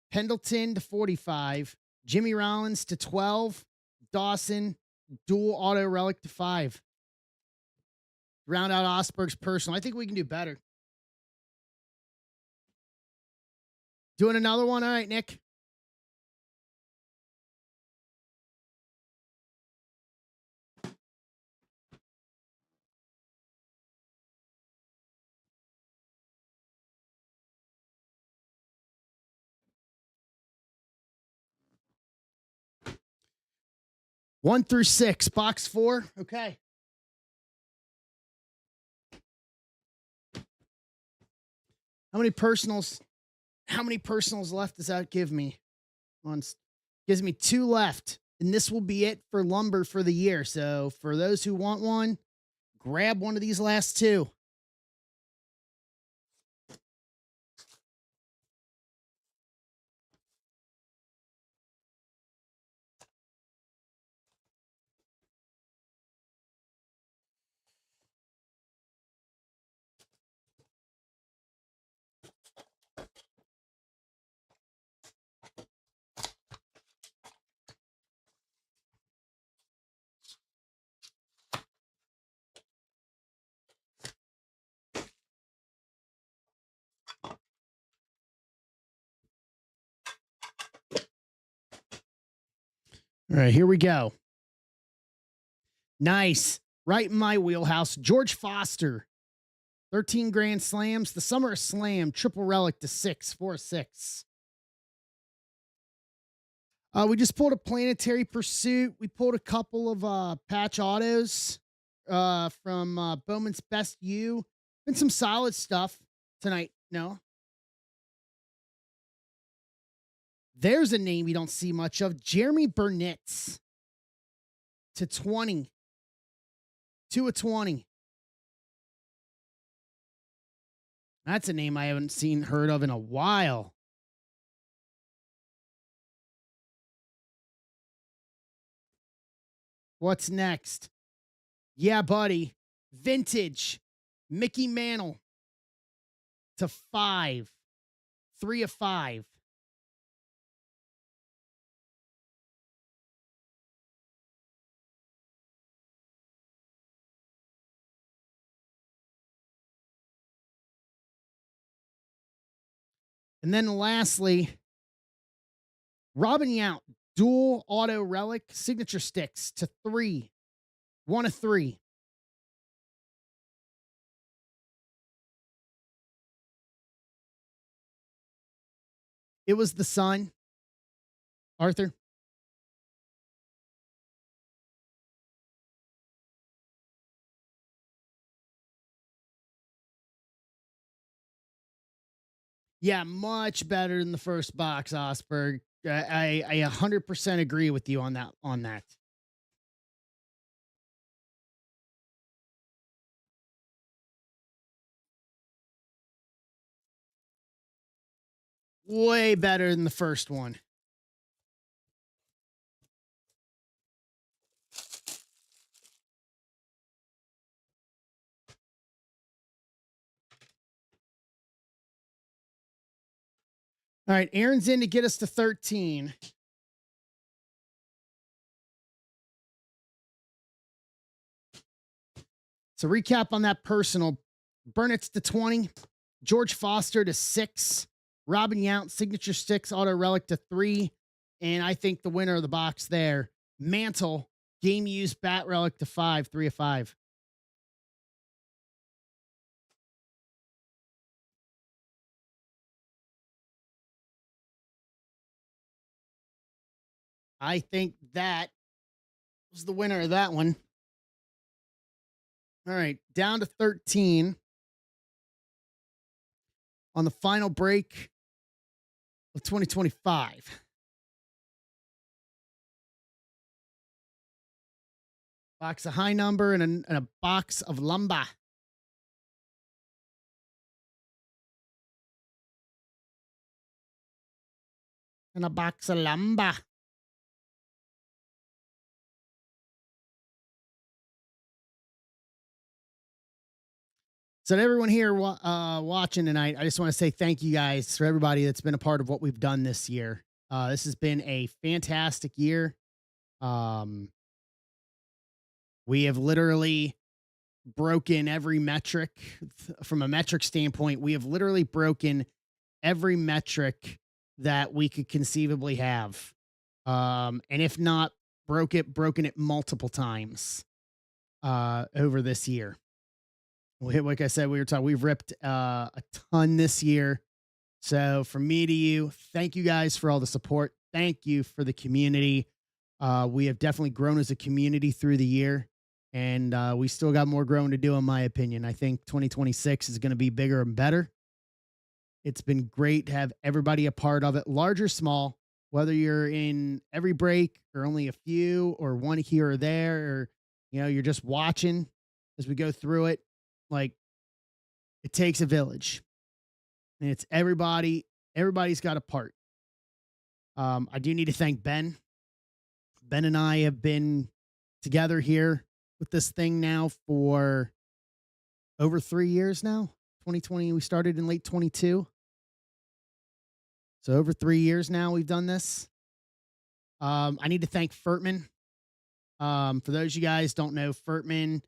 Pendleton to 45, Jimmy Rollins to 12, Dawson dual auto relic to 5. Round out Osberg's personal. I think we can do better. Doing another one. All right, Nick. One through 6, box 4. Okay. How many personals? How many personals left does that give me? Gives me 2 left, and this will be it for lumber for the year. So for those who want one, grab one of these last 2. All right, here we go. Nice. Right in my wheelhouse. George Foster, 13 grand slams. The Summer of Slam, triple relic to 6, 4-6. We just pulled a Planetary Pursuit. We pulled a couple of patch autos from Bowman's Best U. Been some solid stuff tonight. No. There's a name you don't see much of. Jeremy Burnitz to 20. 2 of 20. That's a name I haven't heard of in a while. What's next? Yeah, buddy. Vintage. Mickey Mantle to 5. 3 of 5. And then lastly, Robin Yount, dual auto relic signature sticks to 3. 1 of 3. It was the sun. Arthur. Yeah, much better than the first box, Osberg. I 100% agree with you on that. Way better than the first one. All right, Aaron's in to get us to 13. So recap on that personal. Burnett's to 20. George Foster to 6. Robin Yount, signature 6. Auto Relic to 3. And I think the winner of the box there, Mantle, game used bat relic to 5. 3 of 5. I think that was the winner of that one. All right, down to 13 on the final break of 2025. Box of high number and a box of lumber. And a box of lumber. So to everyone here watching tonight, I just want to say thank you guys for everybody that's been a part of what we've done this year. This has been a fantastic year. We have literally broken every metric from a metric standpoint. We have literally broken every metric that we could conceivably have. And if not broken it multiple times over this year. Like I said, we've ripped a ton this year. So from me to you, thank you guys for all the support. Thank you for the community. We have definitely grown as a community through the year, and we still got more growing to do, in my opinion. I think 2026 is going to be bigger and better. It's been great to have everybody a part of it, large or small, whether you're in every break or only a few or one here or there, or, you're just watching as we go through it. Like, it takes a village, and it's everybody. Everybody's got a part. I do need to thank Ben. Ben and I have been together here with this thing now for over 3 years now. 2020, we started in late 22. So over 3 years now we've done this. I need to thank Furtman. For those of you guys don't know, Furtman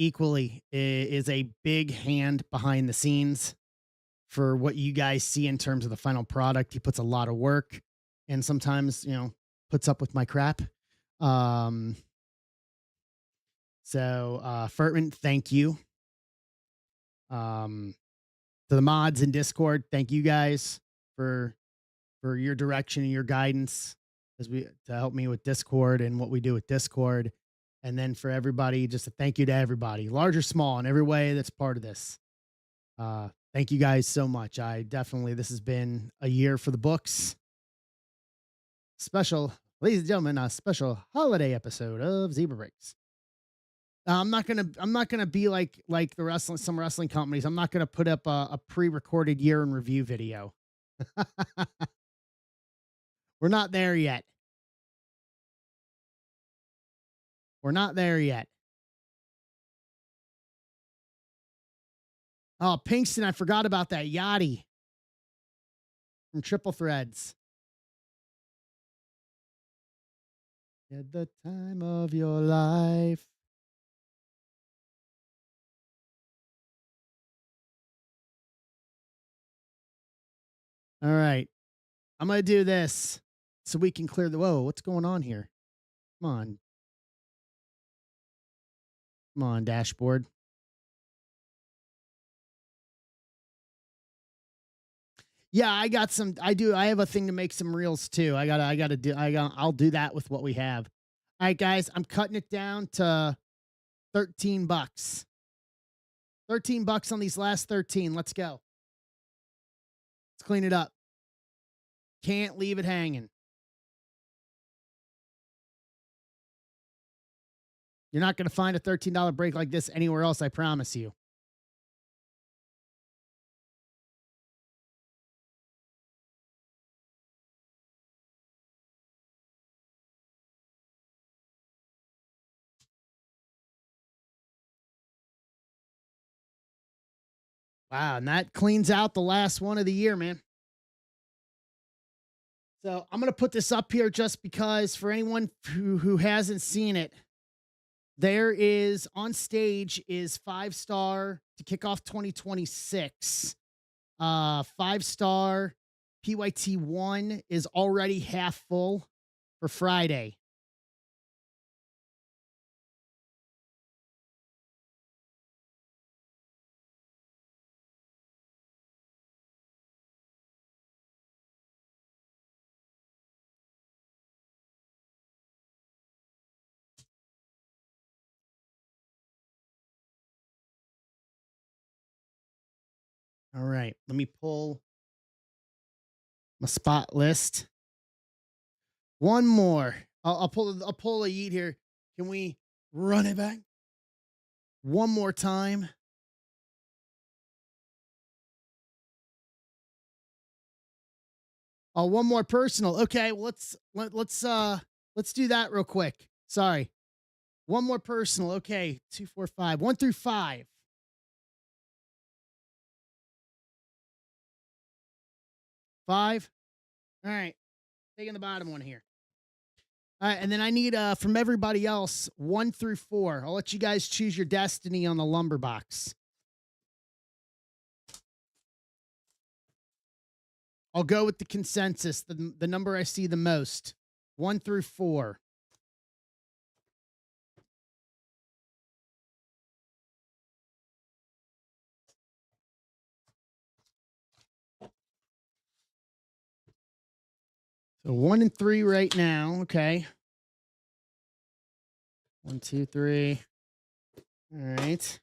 equally is a big hand behind the scenes for what you guys see in terms of the final product. He puts a lot of work and sometimes, puts up with my crap. Furtman, thank you. To the mods in Discord, thank you guys for your direction and your guidance to help me with Discord and what we do with Discord. And then for everybody, just a thank you to everybody, large or small, in every way that's part of this. Thank you guys so much. This has been a year for the books. Ladies and gentlemen, a special holiday episode of Zebra Breaks. I'm not gonna be like some wrestling companies. I'm not gonna put up a pre-recorded year in review video. We're not there yet. We're not there yet. Oh, Pinkston, I forgot about that. Yachty from Triple Threads. At the time of your life. All right. I'm going to do this so we can clear the... Whoa, what's going on here? Come on. Come on, dashboard. Yeah, I got some... I have a thing to make some reels too. I'll do that with what we have. All right, guys, I'm cutting it down to $13. $13 on these last 13. Let's go. Let's clean it up. Can't leave it hanging. You're not going to find a $13 break like this anywhere else, I promise you. Wow, and that cleans out the last one of the year, man. So I'm gonna put this up here just because for anyone who hasn't seen it, there is on stage is 5 star to kick off 2026. 5 star PYT1 is already half full for Friday. All right, let me pull my spot list. One more. I'll pull a yeet here. Can we run it back one more time? Oh, one more personal. Okay, well, let's do that real quick. Sorry. One more personal. Okay, 2, 4, 5. 1 through 5. 5. All right. Taking the bottom one here. All right, and then I need from everybody else 1 through 4. I'll let you guys choose your destiny on the lumber box. I'll go with the consensus, the number I see the most. 1 through 4. So 1 and 3 right now. Okay. 1, 2, 3. All right.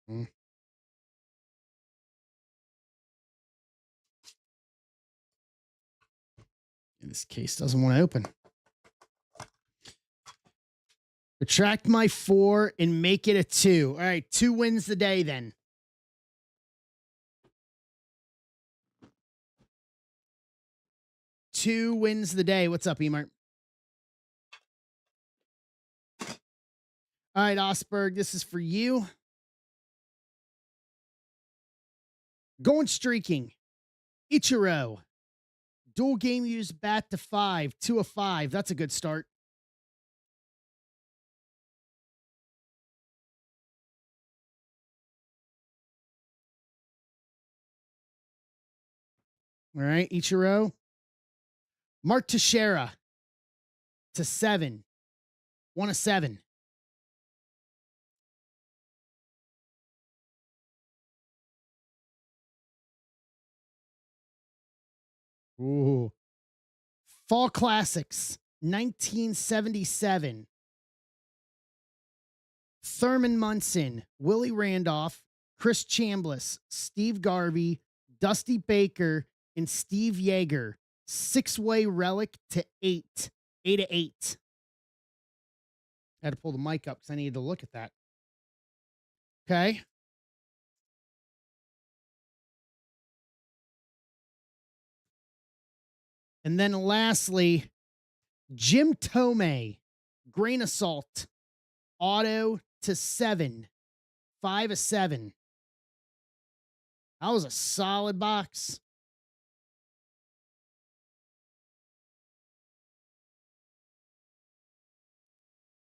Mm. This case doesn't want to open. Retract my 4 and make it a 2. All right, 2 wins the day then. Two wins the day. What's up, Emart? All right, Osberg, this is for you. Going streaking. Ichiro. Dual game use bat to 5. 2 of 5. That's a good start. All right, Ichiro. Mark Teixeira to 7. 1 of 7. Ooh. Fall Classics, 1977. Thurman Munson, Willie Randolph, Chris Chambliss, Steve Garvey, Dusty Baker, and Steve Yeager. 6-way relic to 8. 8 of 8. I had to pull the mic up because I needed to look at that. Okay. And then lastly, Jim Tomei, Grain of Salt, auto to 7. 5 of 7. That was a solid box.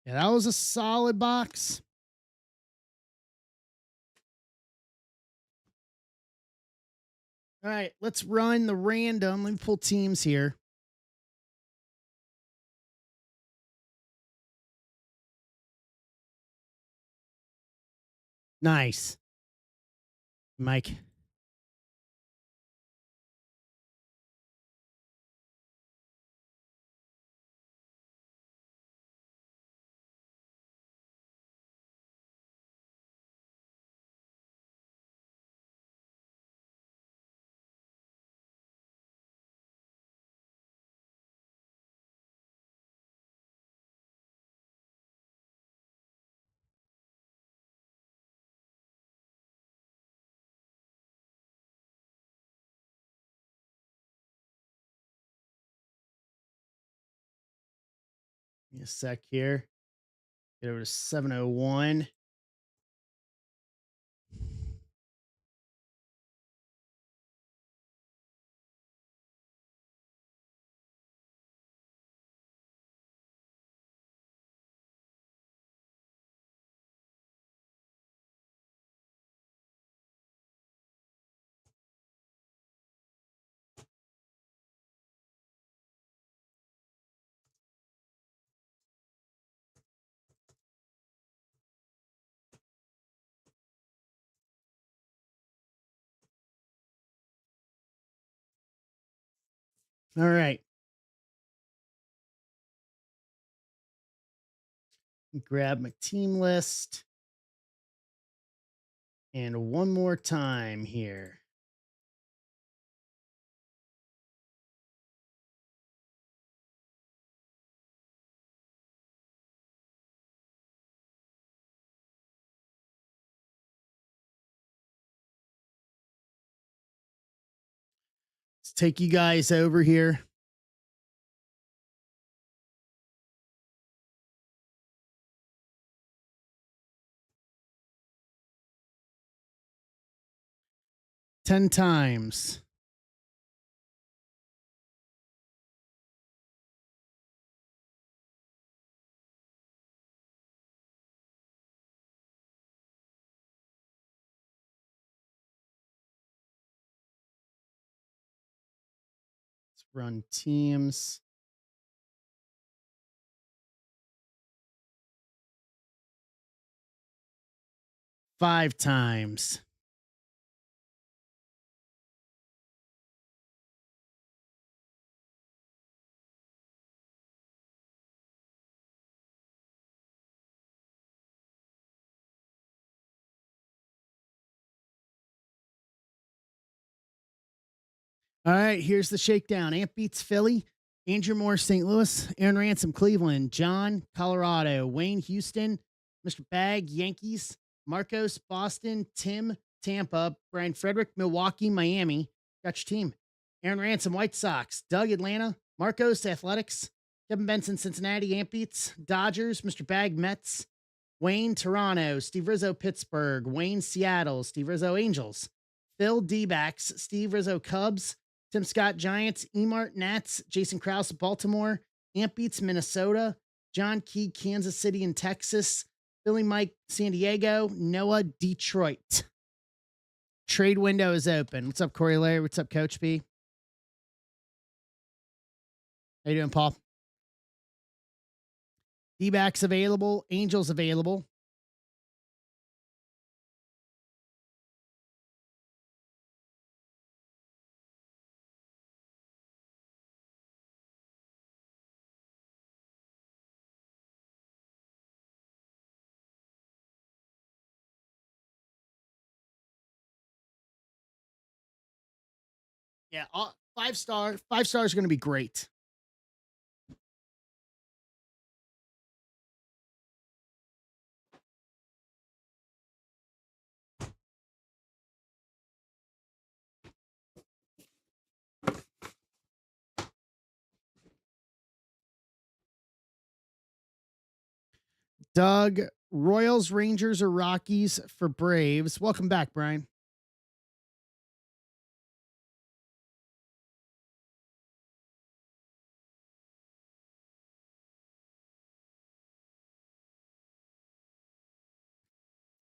Yeah, that was a solid box. All right, let's run the random. Let me pull teams here. Nice. Mike. Give me a sec here. Get over to 701. All right. Grab my team list. And one more time here. Let's take you guys over here. Ten times. Let's run teams. 5 times. All right, here's the shakedown. Amp beats Philly. Andrew Moore, St. Louis. Aaron Ransom, Cleveland. John, Colorado. Wayne, Houston. Mr. Bag, Yankees. Marcos, Boston. Tim, Tampa. Brian Frederick, Milwaukee, Miami. Got your team. Aaron Ransom, White Sox. Doug, Atlanta. Marcos, Athletics. Kevin Benson, Cincinnati. Amp beats Dodgers. Mr. Bag, Mets. Wayne, Toronto. Steve Rizzo, Pittsburgh. Wayne, Seattle. Steve Rizzo, Angels. Phil, D-backs. Steve Rizzo, Cubs. Tim Scott, Giants. Emart, Nats. Jason Krause, Baltimore. Amp beats Minnesota. John Key, Kansas City and Texas. Billy Mike, San Diego. Noah, Detroit. Trade window is open. What's up, Corey Larry? What's up, Coach B? How you doing, Paul? D-backs available. Angels available. Yeah, 5-star. 5 stars are going to be great. Doug, Royals, Rangers, or Rockies for Braves. Welcome back, Brian.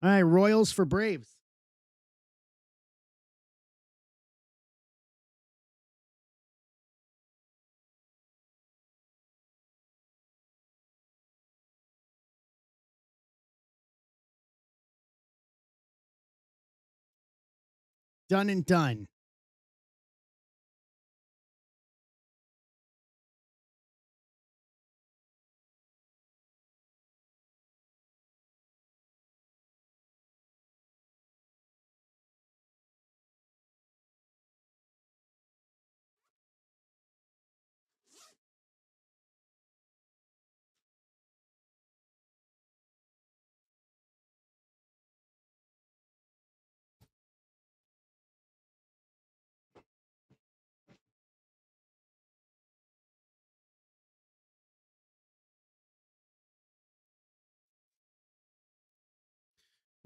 All right, Royals for Braves. Done and done.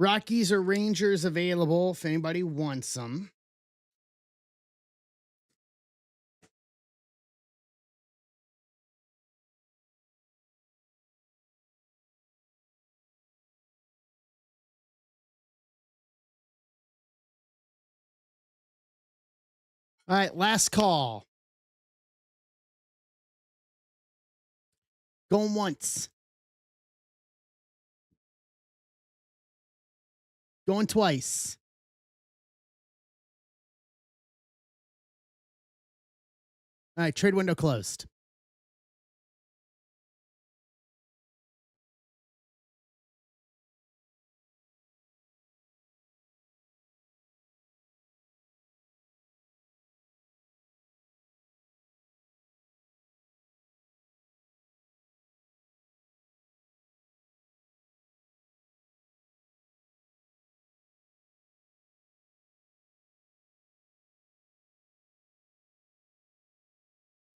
Rockies or Rangers available if anybody wants them. All right, last call. Going once. Going twice. All right, trade window closed.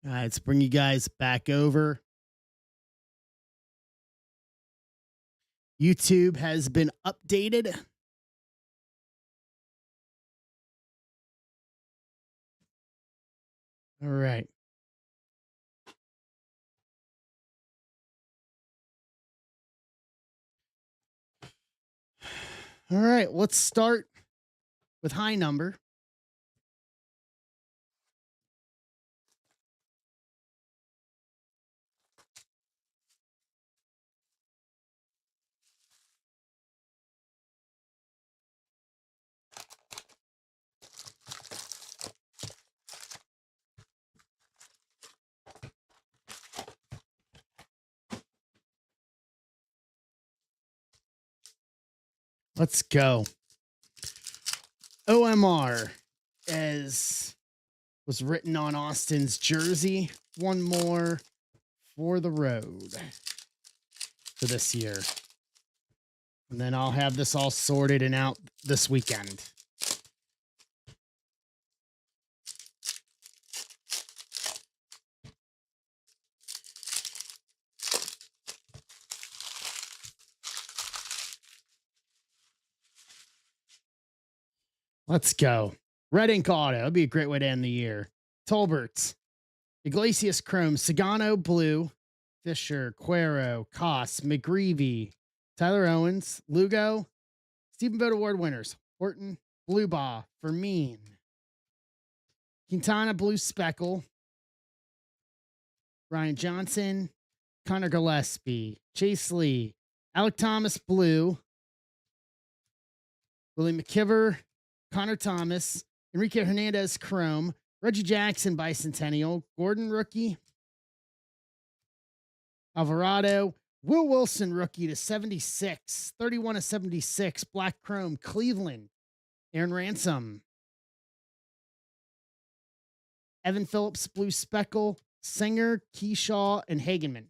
All right, let's bring you guys back over. YouTube has been updated. All right. All right, let's start with high number. Let's go. OMR as was written on Austin's jersey. One more for the road for this year. And then I'll have this all sorted and out this weekend. Let's go. Red Ink Auto. That'd be a great way to end the year. Tolbert, Iglesias Chrome, Sagano Blue, Fisher, Cuero, Koss, McGreevy, Tyler Owens, Lugo, Stephen Vogt Award winners, Horton, Bluebaugh, Fermin, Quintana Blue Speckle, Ryan Johnson, Connor Gillespie, Chase Lee, Alec Thomas Blue, Willie McKiver, Connor Thomas, Enrique Hernandez Chrome, Reggie Jackson Bicentennial, Gordon Rookie, Alvarado, Will Wilson Rookie to 76, 31 of 76, Black Chrome, Cleveland, Aaron Ransom, Evan Phillips Blue Speckle, Singer, Keyshaw, and Hagenman.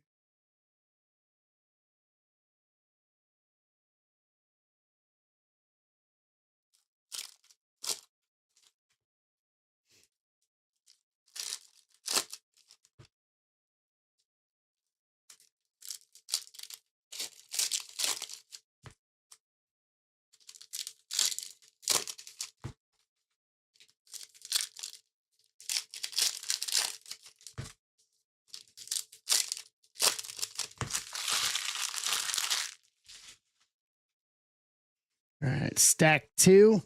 All right, stack 2.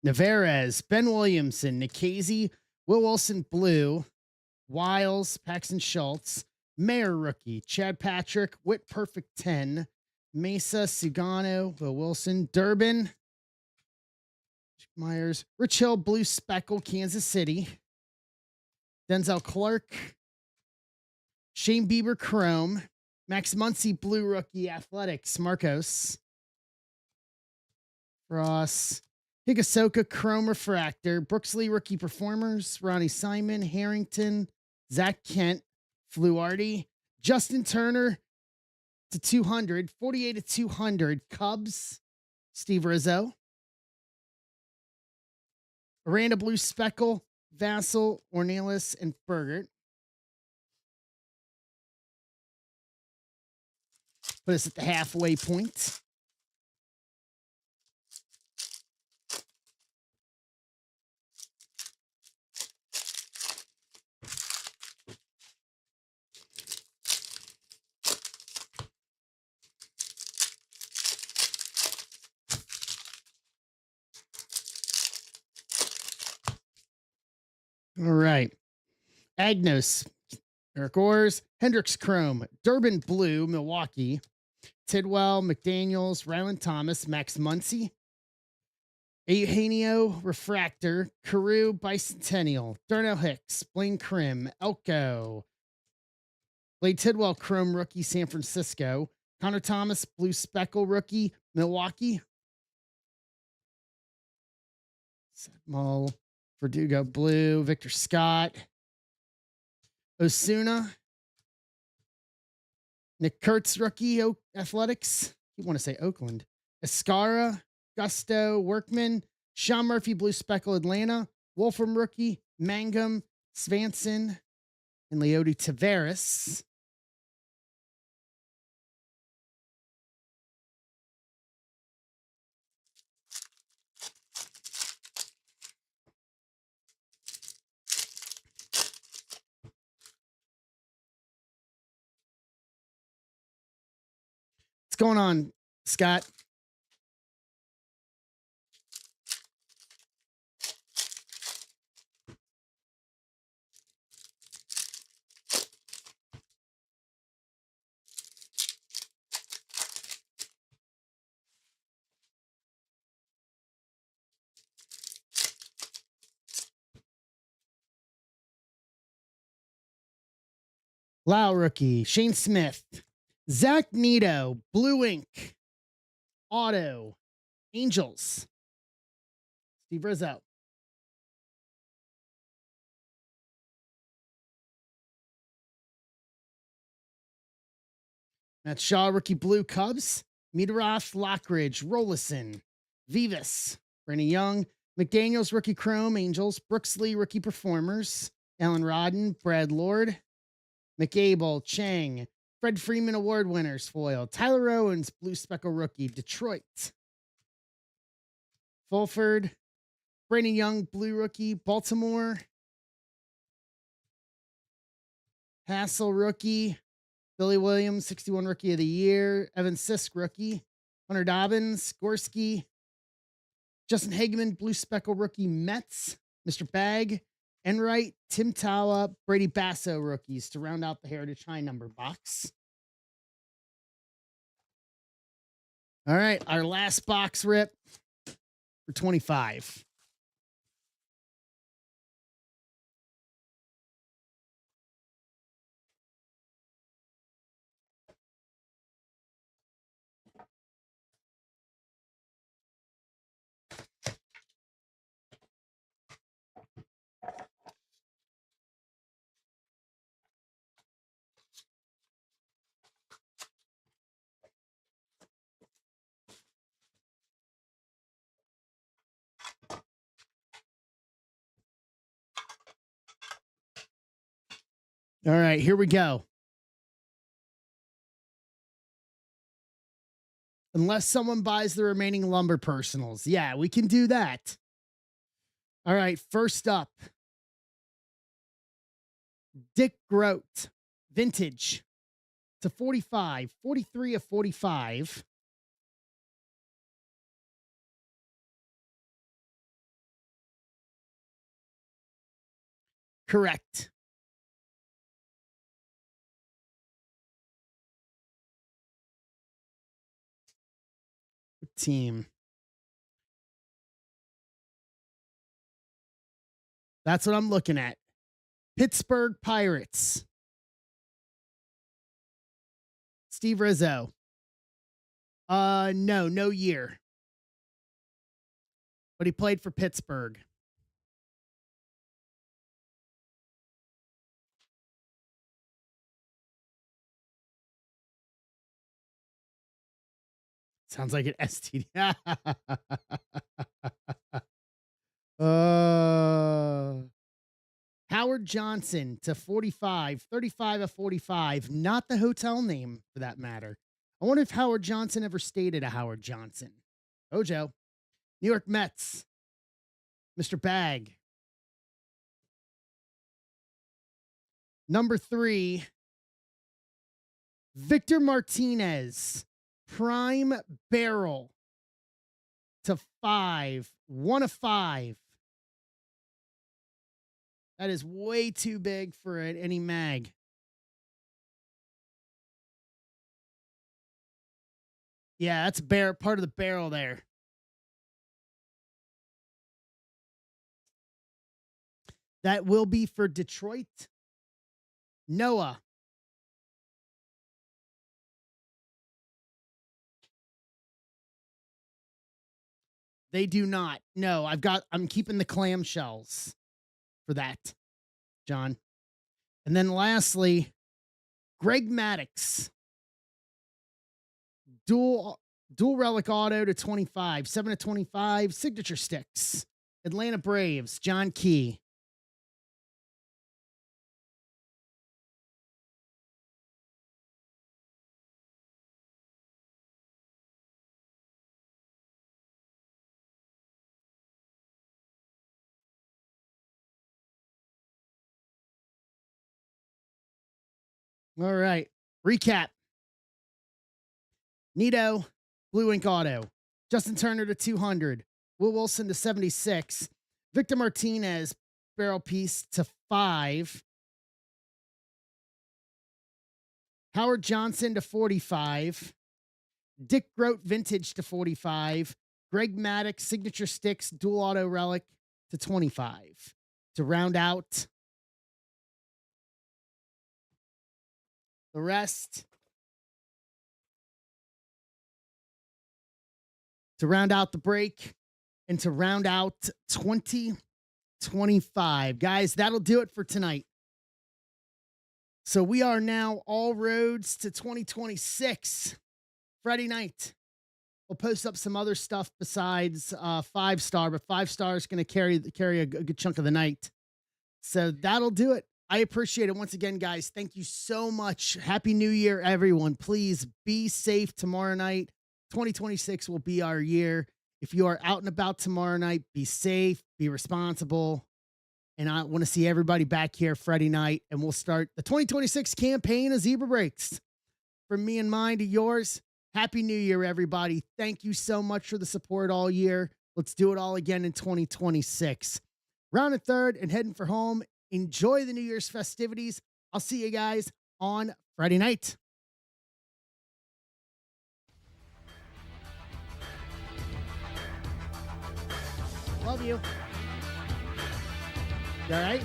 Navarez, Ben Williamson, Nikhazy, Will Wilson Blue, Wiles, Paxton Schultz, Mayer Rookie, Chad Patrick, Whit Perfect 10, Mesa, Sugano, Will Wilson, Durbin, Myers, Rich Hill Blue Speckle, Kansas City, Denzel Clark, Shane Bieber Chrome, Max Muncy Blue Rookie Athletics, Marcos, Ross, Higasoka Chrome Refractor, Brooksley Rookie Performers, Ronnie Simon, Harrington, Zach Kent, Fluardi, Justin Turner to 200, 48 to 200, Cubs, Steve Rizzo, Aranda Blue Speckle, Vassell, Ornelas, and Bergert. Put us at the halfway point. All right. Agnos, Eric Ors, Hendricks Chrome, Durbin Blue, Milwaukee, Tidwell, McDaniels, Ryland Thomas, Max Muncy, Eugenio Refractor, Carew Bicentennial, Darnell Hicks, Blaine Krim, Elko, Blade Tidwell Chrome rookie, San Francisco, Connor Thomas Blue Speckle rookie, Milwaukee, Setmall, Verdugo Blue, Victor Scott, Osuna, Nick Kurtz rookie, Athletics. You want to say Oakland, Escara, Gusto, Workman, Sean Murphy Blue Speckle Atlanta, Wolfram rookie, Mangum, Svanson, and Leody Tavares. What's going on, Scott? Lau rookie, Shane Smith, Zach Nito, Blue Ink, Auto, Angels, Steve Rizzo. Matt Shaw, rookie Blue Cubs, Miedroth, Lockridge, Rollison, Vivas, Brandon Young, McDaniels, rookie Chrome, Angels, Brooks Lee, rookie Performers, Alan Rodden, Brad Lord, McAble, Chang, Fred Freeman Award winners, foil, Tyler Owens, Blue Speckle rookie, Detroit, Fulford, Brandon Young, Blue rookie, Baltimore, Hassel rookie, Billy Williams, 61 rookie of the year, Evan Sisk rookie, Hunter Dobbins, Gorski, Justin Hageman, Blue Speckle rookie, Mets, Mr. Bag, Enright, Tim Tawa, Brady Basso rookies to round out the Heritage High number box. All right, our last box rip for 25. All right, here we go. Unless someone buys the remaining lumber personals. Yeah, we can do that. All right, first up, Dick Grote, vintage to 45, 43 of 45. Correct. Team. That's what I'm looking at. Pittsburgh Pirates. Steve Rizzo. No year. But he played for Pittsburgh. Sounds like an STD. Howard Johnson to 45, 35 of 45. Not the hotel name for that matter. I wonder if Howard Johnson ever stayed at a Howard Johnson. Joe. New York Mets. Mr. Bag. Number 3. Victor Martinez. Prime Barrel to 5. 1 of 5. That is way too big for any mag. Yeah, that's part of the barrel there. That will be for Detroit. Noah. They do not. No, I'm keeping the clamshells for that, John. And then lastly, Greg Maddox. Dual relic auto to 25, 7 to 25, signature sticks. Atlanta Braves, John Key. All right. Recap. Nito, blue ink auto. Justin Turner to 200. Will Wilson to 76. Victor Martinez, barrel piece to 5. Howard Johnson to 45. Dick Groat vintage to 45. Greg Maddox signature sticks dual auto relic to 25. To round out the rest. To round out the break and to round out 2025. Guys, that'll do it for tonight. So we are now all roads to 2026. Friday night. We'll post up some other stuff besides 5-star, but 5-star is going to carry a good chunk of the night. So that'll do it. I appreciate it once again, guys. Thank you so much. Happy New Year, everyone. Please be safe tomorrow night. 2026 will be our year. If you are out and about tomorrow night, be safe, be responsible. And I want to see everybody back here Friday night, and we'll start the 2026 campaign of Zebra Breaks. From me and mine to yours, Happy New Year, everybody. Thank you so much for the support all year. Let's do it all again in 2026. Rounding third and heading for home. Enjoy the New Year's festivities. I'll see you guys on Friday night. Love you. You all right?